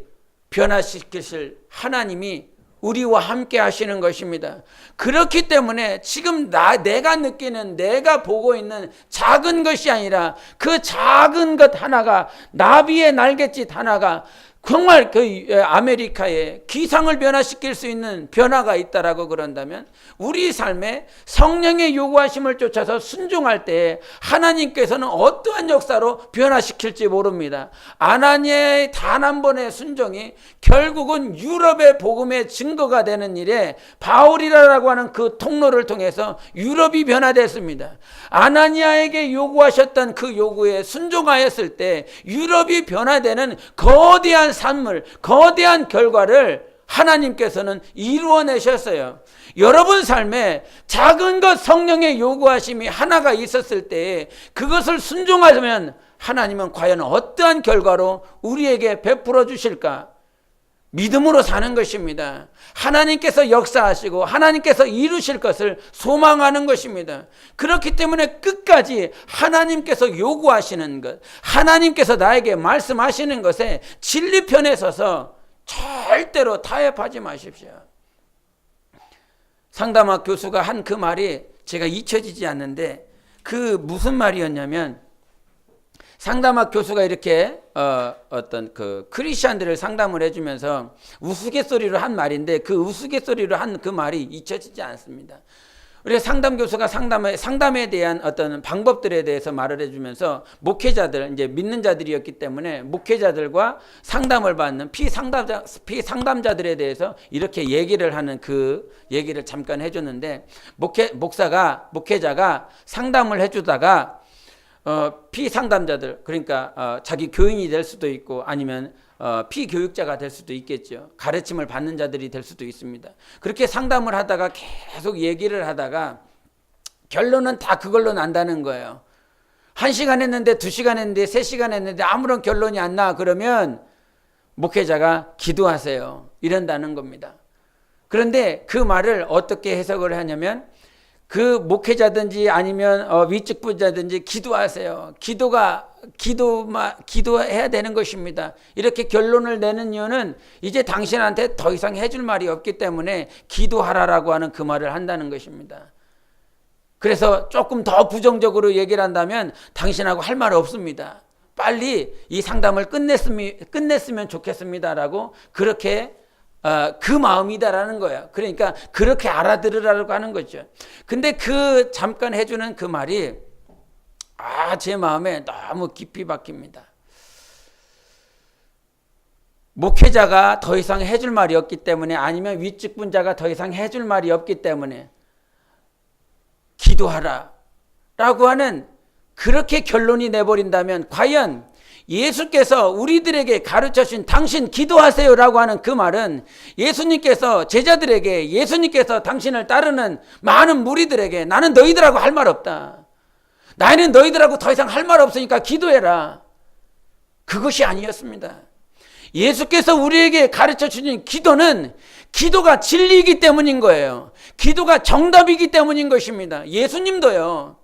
변화시키실 하나님이 우리와 함께 하시는 것입니다. 그렇기 때문에 지금 내가 느끼는, 내가 보고 있는 작은 것이 아니라 그 작은 것 하나가, 나비의 날갯짓 하나가 정말 그 아메리카의 기상을 변화시킬 수 있는 변화가 있다라고 그런다면, 우리 삶에 성령의 요구하심을 쫓아서 순종할 때 하나님께서는 어떠한 역사로 변화시킬지 모릅니다. 아나니아의 단 한 번의 순종이 결국은 유럽의 복음의 증거가 되는 일에 바울이라고 하는 그 통로를 통해서 유럽이 변화됐습니다. 아나니아에게 요구하셨던 그 요구에 순종하였을 때 유럽이 변화되는 거대한 산물, 거대한 결과를 하나님께서는 이루어내셨어요. 여러분 삶에 작은 것 성령의 요구하심이 하나가 있었을 때 그것을 순종하면 하나님은 과연 어떠한 결과로 우리에게 베풀어 주실까? 믿음으로 사는 것입니다. 하나님께서 역사하시고 하나님께서 이루실 것을 소망하는 것입니다. 그렇기 때문에 끝까지 하나님께서 요구하시는 것, 하나님께서 나에게 말씀하시는 것에 진리편에 서서 절대로 타협하지 마십시오. 상담학 교수가 한 그 말이 제가 잊혀지지 않는데, 그 무슨 말이었냐면, 상담학 교수가 이렇게 어떤 그 크리스천들을 상담을 해주면서 우스갯소리로 한 말인데, 그 우스갯소리로 한 그 말이 잊혀지지 않습니다. 우리 상담 교수가 상담에 대한 어떤 방법들에 대해서 말을 해주면서, 목회자들, 이제 믿는 자들이었기 때문에 목회자들과 상담을 받는 피상담자들에 대해서 이렇게 얘기를 하는 그 얘기를 잠깐 해줬는데, 목회자가 상담을 해주다가 피상담자들, 그러니까 자기 교인이 될 수도 있고 아니면 피교육자가 될 수도 있겠죠. 가르침을 받는 자들이 될 수도 있습니다. 그렇게 상담을 하다가 계속 얘기를 하다가 결론은 다 그걸로 난다는 거예요. 1시간 했는데 2시간 했는데 3시간 했는데 아무런 결론이 안 나. 그러면 목회자가 기도하세요, 이런다는 겁니다. 그런데 그 말을 어떻게 해석을 하냐면, 그 목회자든지 아니면 위직부자든지 기도하세요. 기도해야 되는 것입니다. 이렇게 결론을 내는 이유는 이제 당신한테 더 이상 해줄 말이 없기 때문에 기도하라라고 하는 그 말을 한다는 것입니다. 그래서 조금 더 부정적으로 얘기를 한다면 당신하고 할 말 없습니다. 빨리 이 상담을 끝냈으면 좋겠습니다라고, 그렇게 그 마음이다라는 거예요. 그러니까 그렇게 알아들으라고 하는 거죠. 근데 그 잠깐 해주는 그 말이 제 마음에 너무 깊이 박힙니다. 목회자가 더 이상 해줄 말이 없기 때문에, 아니면 윗직분자가 더 이상 해줄 말이 없기 때문에 기도하라 라고 하는, 그렇게 결론이 내버린다면 과연 예수께서 우리들에게 가르쳐주신 당신 기도하세요 라고 하는 그 말은, 예수님께서 제자들에게, 예수님께서 당신을 따르는 많은 무리들에게 나는 너희들하고 할 말 없다, 나는 너희들하고 더 이상 할 말 없으니까 기도해라, 그것이 아니었습니다. 예수께서 우리에게 가르쳐주신 기도는 기도가 진리이기 때문인 거예요. 기도가 정답이기 때문인 것입니다. 예수님도요,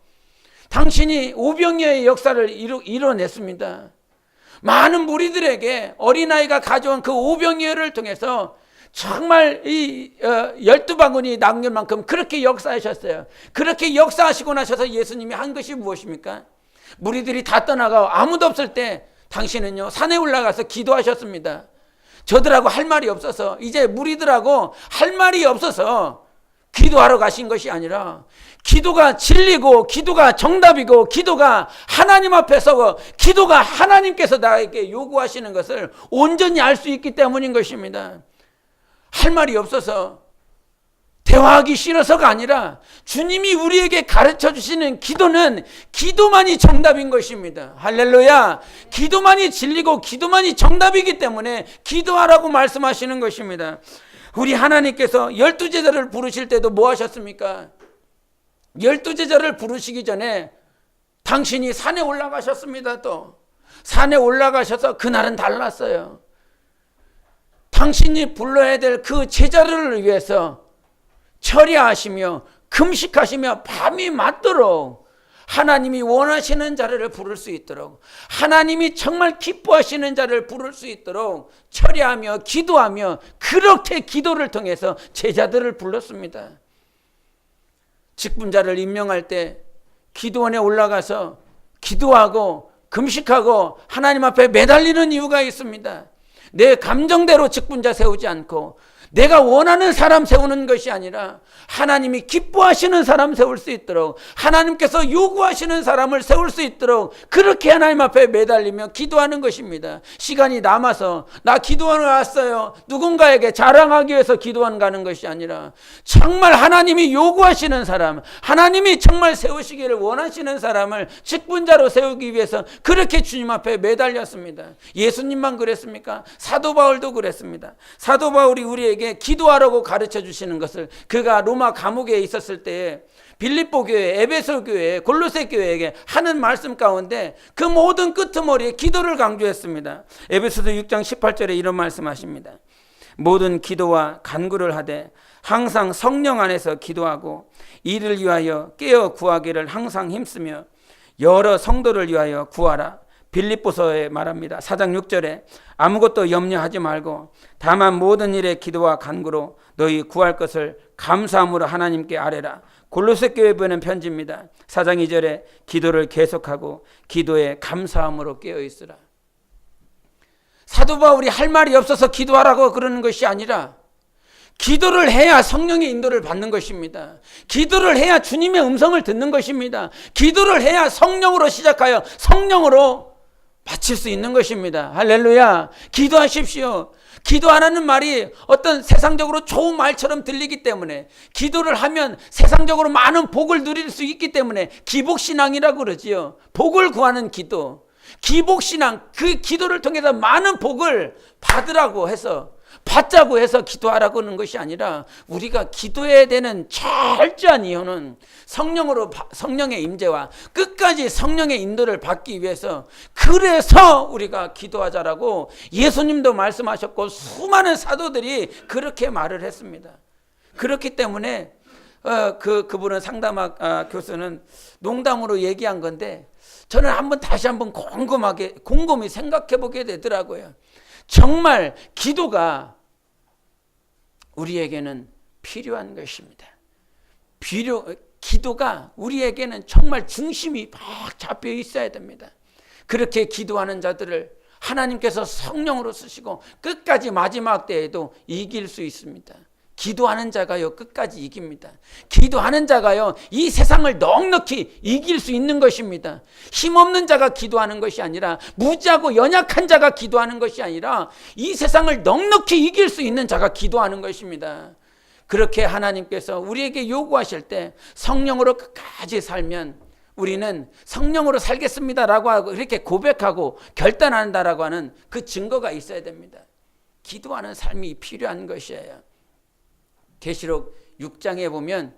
당신이 오병이어의 역사를 이뤄냈습니다. 많은 무리들에게 어린아이가 가져온 그 오병이어를 통해서 정말 이 12바구니 남길 만큼 그렇게 역사하셨어요. 그렇게 역사하시고 나셔서 예수님이 한 것이 무엇입니까? 무리들이 다 떠나가고 아무도 없을 때 당신은요, 산에 올라가서 기도하셨습니다. 저들하고 할 말이 없어서, 이제 무리들하고 할 말이 없어서 기도하러 가신 것이 아니라 기도가 진리고 기도가 정답이고 기도가 하나님 앞에서 기도가 하나님께서 나에게 요구하시는 것을 온전히 알 수 있기 때문인 것입니다. 할 말이 없어서 대화하기 싫어서가 아니라 주님이 우리에게 가르쳐 주시는 기도는 기도만이 정답인 것입니다. 할렐루야. 기도만이 진리고 기도만이 정답이기 때문에 기도하라고 말씀하시는 것입니다. 우리 하나님께서 12제자를 부르실 때도 뭐 하셨습니까? 12제자를 부르시기 전에 당신이 산에 올라가셨습니다. 또 산에 올라가셔서 그날은 달랐어요. 당신이 불러야 될 그 제자를 위해서 철야하시며 금식하시며 밤이 맞도록 하나님이 원하시는 자를 부를 수 있도록 하나님이 정말 기뻐하시는 자를 부를 수 있도록 철야하며 기도하며 그렇게 기도를 통해서 제자들을 불렀습니다. 직분자를 임명할 때 기도원에 올라가서 기도하고 금식하고 하나님 앞에 매달리는 이유가 있습니다. 내 감정대로 직분자 세우지 않고 내가 원하는 사람 세우는 것이 아니라 하나님이 기뻐하시는 사람 세울 수 있도록 하나님께서 요구하시는 사람을 세울 수 있도록 그렇게 하나님 앞에 매달리며 기도하는 것입니다. 시간이 남아서 나 기도하러 왔어요 누군가에게 자랑하기 위해서 기도하는 가는 것이 아니라 정말 하나님이 요구하시는 사람, 하나님이 정말 세우시기를 원하시는 사람을 직분자로 세우기 위해서 그렇게 주님 앞에 매달렸습니다. 예수님만 그랬습니까? 사도 바울도 그랬습니다. 사도 바울이 우리에게 기도하라고 가르쳐 주시는 것을 그가 로마 감옥에 있었을 때 빌립보 교회, 에베소 교회, 골로새 교회에게 하는 말씀 가운데 그 모든 끄트머리에 기도를 강조했습니다. 에베소서 6장 18절에 이런 말씀하십니다. 모든 기도와 간구를 하되 항상 성령 안에서 기도하고 이를 위하여 깨어 구하기를 항상 힘쓰며 여러 성도를 위하여 구하라. 빌립보서에 말합니다. 4장 6절에 아무것도 염려하지 말고 다만 모든 일에 기도와 간구로 너희 구할 것을 감사함으로 하나님께 아뢰라. 골로새 교회 보낸 편지입니다. 4장 2절에 기도를 계속하고 기도에 감사함으로 깨어 있으라. 사도 바울이 할 말이 없어서 기도하라고 그러는 것이 아니라 기도를 해야 성령의 인도를 받는 것입니다. 기도를 해야 주님의 음성을 듣는 것입니다. 기도를 해야 성령으로 시작하여 성령으로 마칠 수 있는 것입니다. 할렐루야. 기도하십시오. 기도 안 하는 말이 어떤 세상적으로 좋은 말처럼 들리기 때문에 기도를 하면 세상적으로 많은 복을 누릴 수 있기 때문에 기복신앙이라고 그러지요. 복을 구하는 기도. 기복신앙, 그 기도를 통해서 많은 복을 받으라고 해서 받자고 해서 기도하라고 하는 것이 아니라 우리가 기도해야 되는 철저한 이유는 성령의 임재와 끝까지 성령의 인도를 받기 위해서 그래서 우리가 기도하자라고 예수님도 말씀하셨고 수많은 사도들이 그렇게 말을 했습니다. 그렇기 때문에 그분은 상담학 교수는 농담으로 얘기한 건데 저는 다시 한번 곰곰이 생각해 보게 되더라고요. 정말 기도가 우리에게는 필요한 것입니다. 기도가 우리에게는 정말 중심이 막 잡혀 있어야 됩니다. 그렇게 기도하는 자들을 하나님께서 성령으로 쓰시고 끝까지 마지막 때에도 이길 수 있습니다. 기도하는 자가요 끝까지 이깁니다. 기도하는 자가요 이 세상을 넉넉히 이길 수 있는 것입니다. 힘없는 자가 기도하는 것이 아니라 무지하고 연약한 자가 기도하는 것이 아니라 이 세상을 넉넉히 이길 수 있는 자가 기도하는 것입니다. 그렇게 하나님께서 우리에게 요구하실 때 성령으로 끝까지 살면 우리는 성령으로 살겠습니다라고 하고 이렇게 고백하고 결단한다라고 하는 그 증거가 있어야 됩니다. 기도하는 삶이 필요한 것이에요. 계시록 6장에 보면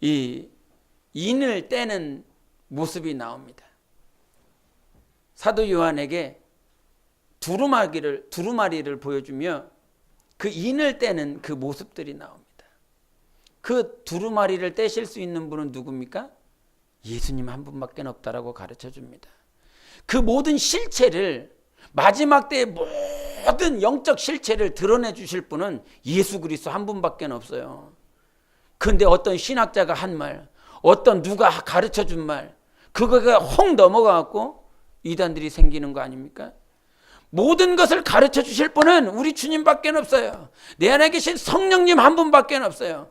이 인을 떼는 모습이 나옵니다. 사도 요한에게 두루마리를 보여주며 그 인을 떼는 그 모습들이 나옵니다. 그 두루마리를 떼실 수 있는 분은 누굽니까? 예수님 한 분밖에 없다라고 가르쳐 줍니다. 그 모든 실체를 마지막 때의 모든 영적 실체를 드러내 주실 분은 예수 그리스도 한 분밖에 없어요. 그런데 어떤 신학자가 한 말, 어떤 누가 가르쳐 준 말, 그거가 홍 넘어가고 이단들이 생기는 거 아닙니까? 모든 것을 가르쳐 주실 분은 우리 주님밖에 없어요. 내 안에 계신 성령님 한 분밖에 없어요.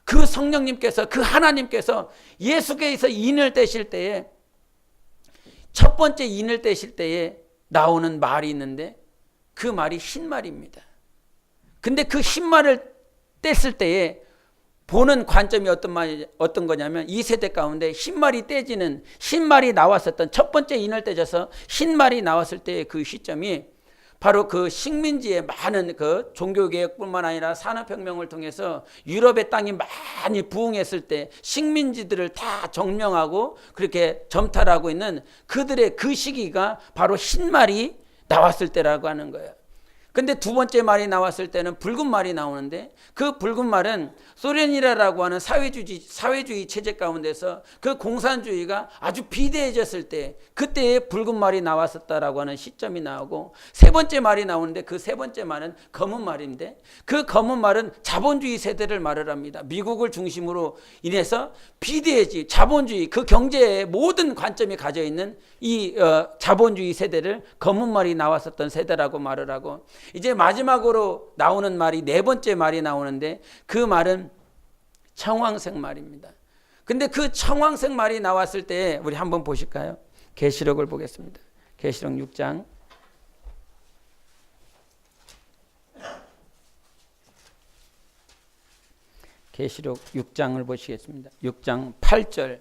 그 성령님께서, 그 하나님께서 예수께서 인을 떼실 때에, 첫 번째 인을 떼실 때에 나오는 말이 있는데 그 말이 흰말입니다. 근데 그 흰말을 뗐을 때에 보는 관점이 어떤 거냐면, 이 세대 가운데 흰말이 떼지는, 흰말이 나왔었던, 첫 번째 인을 떼져서 흰말이 나왔을 때의 그 시점이 바로 그 식민지의 많은 그 종교개혁뿐만 아니라 산업혁명을 통해서 유럽의 땅이 많이 부흥했을 때 식민지들을 다 점령하고 그렇게 점탈하고 있는 그들의 그 시기가 바로 흰말이 나왔을 때라고 하는 거예요. 근데 두 번째 말이 나왔을 때는 붉은 말이 나오는데, 그 붉은 말은 소련이라고 하는 사회주의 체제 가운데서 그 공산주의가 아주 비대해졌을 때, 그때에 붉은 말이 나왔었다라고 하는 시점이 나오고, 세 번째 말이 나오는데 그 세 번째 말은 검은 말인데, 그 검은 말은 자본주의 세대를 말을 합니다. 미국을 중심으로 인해서 비대해지, 자본주의, 그 경제의 모든 관점이 가져 있는 이 자본주의 세대를 검은 말이 나왔었던 세대라고 말을 하고, 이제 마지막으로 나오는 말이 네 번째 말이 나오는데 그 말은 청황색 말입니다. 근데 그 청황색 말이 나왔을 때 우리 한번 보실까요? 계시록을 보겠습니다. 계시록 6장. 계시록 6장을 보시겠습니다. 6장 8절.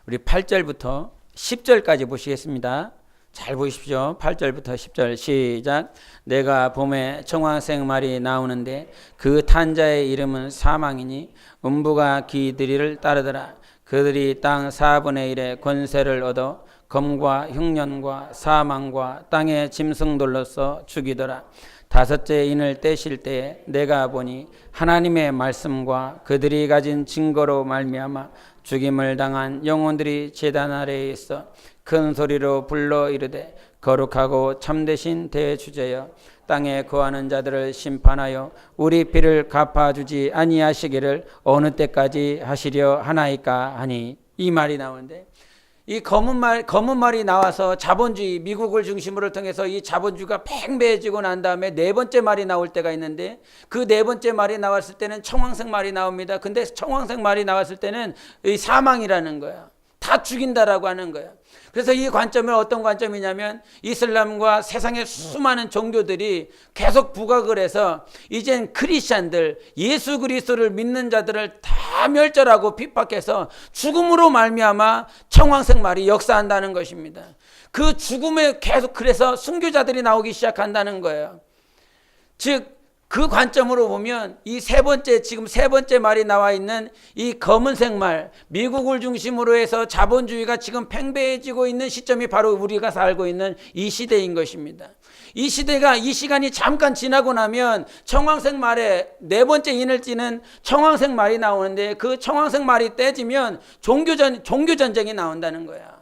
우리 8절부터 10절까지 보시겠습니다. 잘 보십시오. 8절부터 10절 시작. 내가 봄에 청황색 말이 나오는데 그 탄자의 이름은 사망이니 음부가 그들이를 따르더라. 그들이 땅 4분의 1의 권세를 얻어 검과 흉년과 사망과 땅의 짐승들로서 죽이더라. 다섯째 인을 떼실 때에 내가 보니 하나님의 말씀과 그들이 가진 증거로 말미암아 죽임을 당한 영혼들이 제단 아래에 있어 큰 소리로 불러 이르되 거룩하고 참되신 대주제여, 땅에 거하는 자들을 심판하여 우리 피를 갚아주지 아니하시기를 어느 때까지 하시려 하나이까 하니. 이 말이 나오는데, 이 검은 말이 나와서 자본주의, 미국을 중심으로 통해서 이 자본주의가 팽배해지고 난 다음에 네 번째 말이 나올 때가 있는데, 그 네 번째 말이 나왔을 때는 청황색 말이 나옵니다. 근데 청황색 말이 나왔을 때는 이 사망이라는 거야. 다 죽인다라고 하는 거야. 그래서 이 관점은 어떤 관점이냐면, 이슬람과 세상의 수많은 종교들이 계속 부각을 해서 이젠 크리스찬들, 예수 그리스도를 믿는 자들을 다 멸절하고 핍박해서 죽음으로 말미암아 청황색 말이 역사한다는 것입니다. 그 죽음에 계속, 그래서 순교자들이 나오기 시작한다는 거예요. 즉 그 관점으로 보면 이 지금 세 번째 말이 나와 있는 이 검은색 말, 미국을 중심으로 해서 자본주의가 지금 팽배해지고 있는 시점이 바로 우리가 살고 있는 이 시대인 것입니다. 이 시간이 잠깐 지나고 나면 청황색 말에 네 번째 인을 띠는 청황색 말이 나오는데, 그 청황색 말이 떼지면 종교전쟁이 나온다는 거야.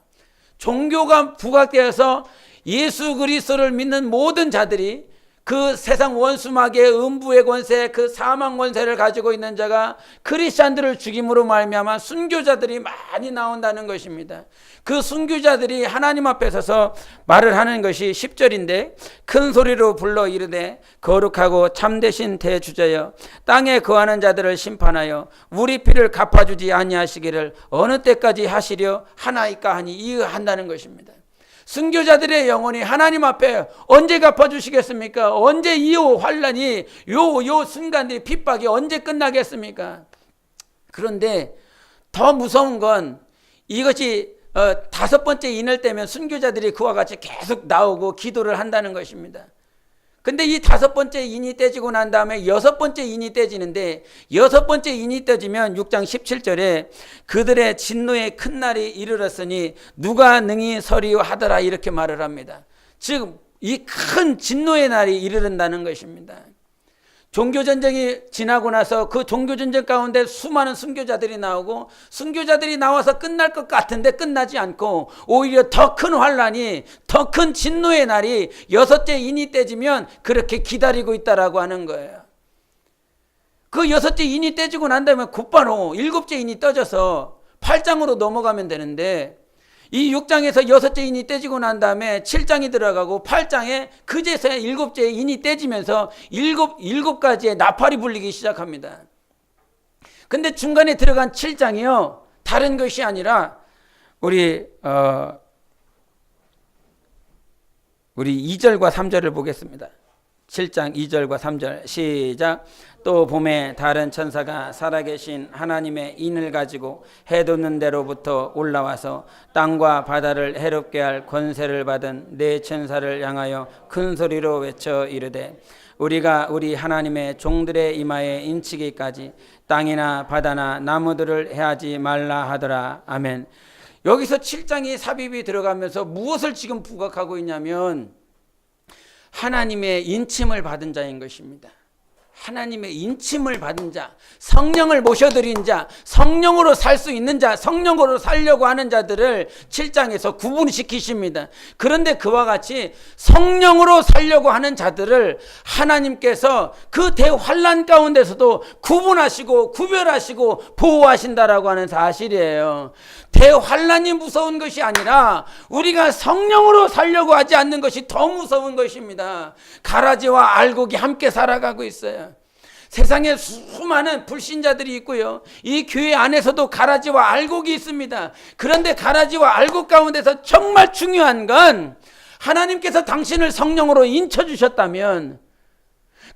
종교가 부각되어서 예수 그리스도를 믿는 모든 자들이 그 세상 원수마귀의 음부의 권세, 그 사망 권세를 가지고 있는 자가 크리스찬들을 죽임으로 말미암아 순교자들이 많이 나온다는 것입니다. 그 순교자들이 하나님 앞에 서서 말을 하는 것이 10절인데, 큰 소리로 불러 이르되 거룩하고 참되신 대주제여, 땅에 거하는 자들을 심판하여 우리 피를 갚아주지 아니하시기를 어느 때까지 하시려 하나이까 하니. 이거 한다는 것입니다. 순교자들의 영혼이 하나님 앞에 언제 갚아주시겠습니까? 언제 이 환란이, 요 순간의 핍박이 언제 끝나겠습니까? 그런데 더 무서운 건 이것이 다섯 번째 인을 떼면 순교자들이 그와 같이 계속 나오고 기도를 한다는 것입니다. 근데 이 다섯 번째 인이 떼지고 난 다음에 여섯 번째 인이 떼지는데, 여섯 번째 인이 떼지면 6장 17절에 그들의 진노의 큰 날이 이르렀으니 누가 능히 서리요 하더라, 이렇게 말을 합니다. 즉 이 큰 진노의 날이 이르른다는 것입니다. 종교전쟁이 지나고 나서 그 종교전쟁 가운데 수많은 순교자들이 나오고, 순교자들이 나와서 끝날 것 같은데 끝나지 않고 오히려 더 큰 환란이, 더 큰 진노의 날이 여섯째 인이 떼지면 그렇게 기다리고 있다라고 하는 거예요. 그 여섯째 인이 떼지고 난 다음에 곧바로 일곱째 인이 떠져서 8장으로 넘어가면 되는데, 이 6장에서 6째 인이 떼지고 난 다음에 7장이 들어가고 8장에 그제서야 7째 인이 떼지면서 7가지의 나팔이 불리기 시작합니다. 근데 중간에 들어간 7장이요, 다른 것이 아니라 우리 2절과 3절을 보겠습니다. 7장 2절과 3절 시작. 또 봄에 다른 천사가 살아계신 하나님의 인을 가지고 해 돋는 데로부터 올라와서 땅과 바다를 해롭게 할 권세를 받은 네 천사를 향하여 큰 소리로 외쳐 이르되 우리가 우리 하나님의 종들의 이마에 인치기까지 땅이나 바다나 나무들을 해하지 말라 하더라. 아멘. 여기서 7장이 삽입이 들어가면서 무엇을 지금 부각하고 있냐면 하나님의 인침을 받은 자인 것입니다. 하나님의 인침을 받은 자, 성령을 모셔드린 자, 성령으로 살 수 있는 자, 성령으로 살려고 하는 자들을 7장에서 구분시키십니다. 그런데 그와 같이 성령으로 살려고 하는 자들을 하나님께서 그 대환란 가운데서도 구분하시고 구별하시고 보호하신다라고 하는 사실이에요. 대환란이 무서운 것이 아니라 우리가 성령으로 살려고 하지 않는 것이 더 무서운 것입니다. 가라지와 알곡이 함께 살아가고 있어요. 세상에 수많은 불신자들이 있고요, 이 교회 안에서도 가라지와 알곡이 있습니다. 그런데 가라지와 알곡 가운데서 정말 중요한 건 하나님께서 당신을 성령으로 인쳐주셨다면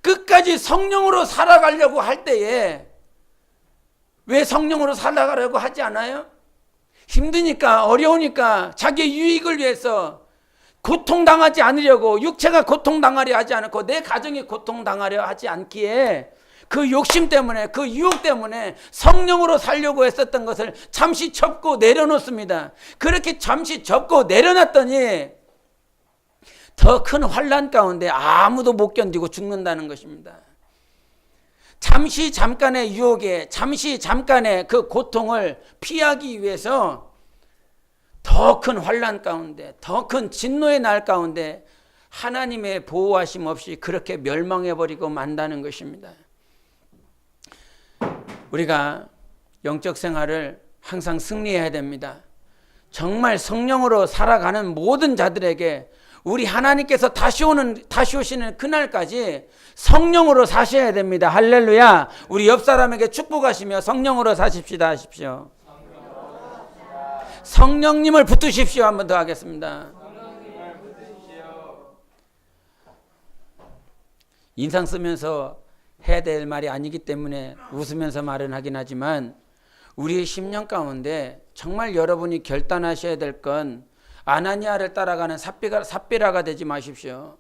끝까지 성령으로 살아가려고 할 때에 왜 성령으로 살아가려고 하지 않아요? 힘드니까, 어려우니까, 자기의 유익을 위해서 고통당하지 않으려고, 육체가 고통당하려 하지 않고 내 가정이 고통당하려 하지 않기에 그 욕심 때문에, 그 유혹 때문에 성령으로 살려고 했었던 것을 잠시 접고 내려놓습니다. 그렇게 잠시 접고 내려놨더니 더 큰 환난 가운데 아무도 못 견디고 죽는다는 것입니다. 잠시 잠깐의 유혹에, 잠시 잠깐의 그 고통을 피하기 위해서 더 큰 환난 가운데, 더 큰 진노의 날 가운데 하나님의 보호하심 없이 그렇게 멸망해버리고 만다는 것입니다. 우리가 영적 생활을 항상 승리해야 됩니다. 정말 성령으로 살아가는 모든 자들에게 우리 하나님께서 다시 오시는 그날까지 성령으로 사셔야 됩니다. 할렐루야. 우리 옆 사람에게 축복하시며 성령으로 사십시다 하십시오. 성령님을 붙드십시오. 한 번 더 하겠습니다. 인상 쓰면서 해야 될 말이 아니기 때문에 웃으면서 말은 하긴 하지만 우리의 심령 가운데 정말 여러분이 결단하셔야 될 건 아나니아를 따라가는 삽비라가 되지 마십시오.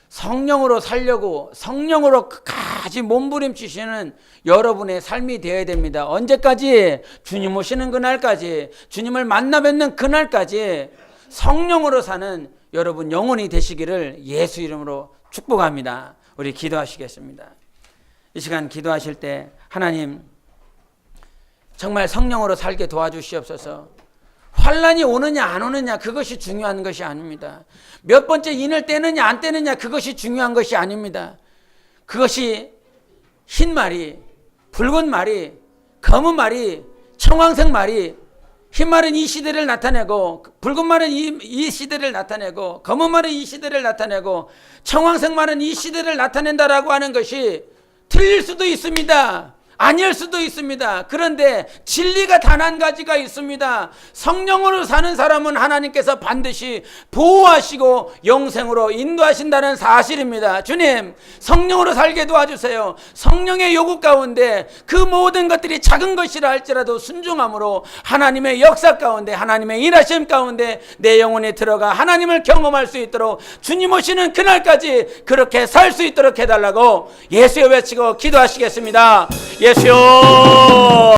성령으로 살려고 성령으로 끝까지 몸부림치시는 여러분의 삶이 되어야 됩니다. 언제까지? 주님 오시는 그날까지, 주님을 만나 뵙는 그날까지 성령으로 사는 여러분 영혼이 되시기를 예수 이름으로 축복합니다. 우리 기도하시겠습니다. 이 시간 기도하실 때 하나님 정말 성령으로 살게 도와주시옵소서. 환란이 오느냐 안 오느냐 그것이 중요한 것이 아닙니다. 몇 번째 인을 떼느냐 안 떼느냐 그것이 중요한 것이 아닙니다. 그것이 흰 말이, 붉은 말이, 검은 말이, 청황색 말이, 흰 말은 이 시대를 나타내고 붉은 말은 이 시대를 나타내고 검은 말은 이 시대를 나타내고 청황색 말은 이 시대를 나타낸다라고 하는 것이 틀릴 수도 있습니다. 아닐 수도 있습니다. 그런데 진리가 단 한 가지가 있습니다. 성령으로 사는 사람은 하나님께서 반드시 보호하시고 영생으로 인도하신다는 사실입니다. 주님, 성령으로 살게 도와주세요. 성령의 요구 가운데 그 모든 것들이 작은 것이라 할지라도 순종함으로 하나님의 역사 가운데, 하나님의 일하심 가운데 내 영혼이 들어가 하나님을 경험할 수 있도록 주님 오시는 그날까지 그렇게 살 수 있도록 해달라고 예수여 외치고 기도하시겠습니다. 예수요.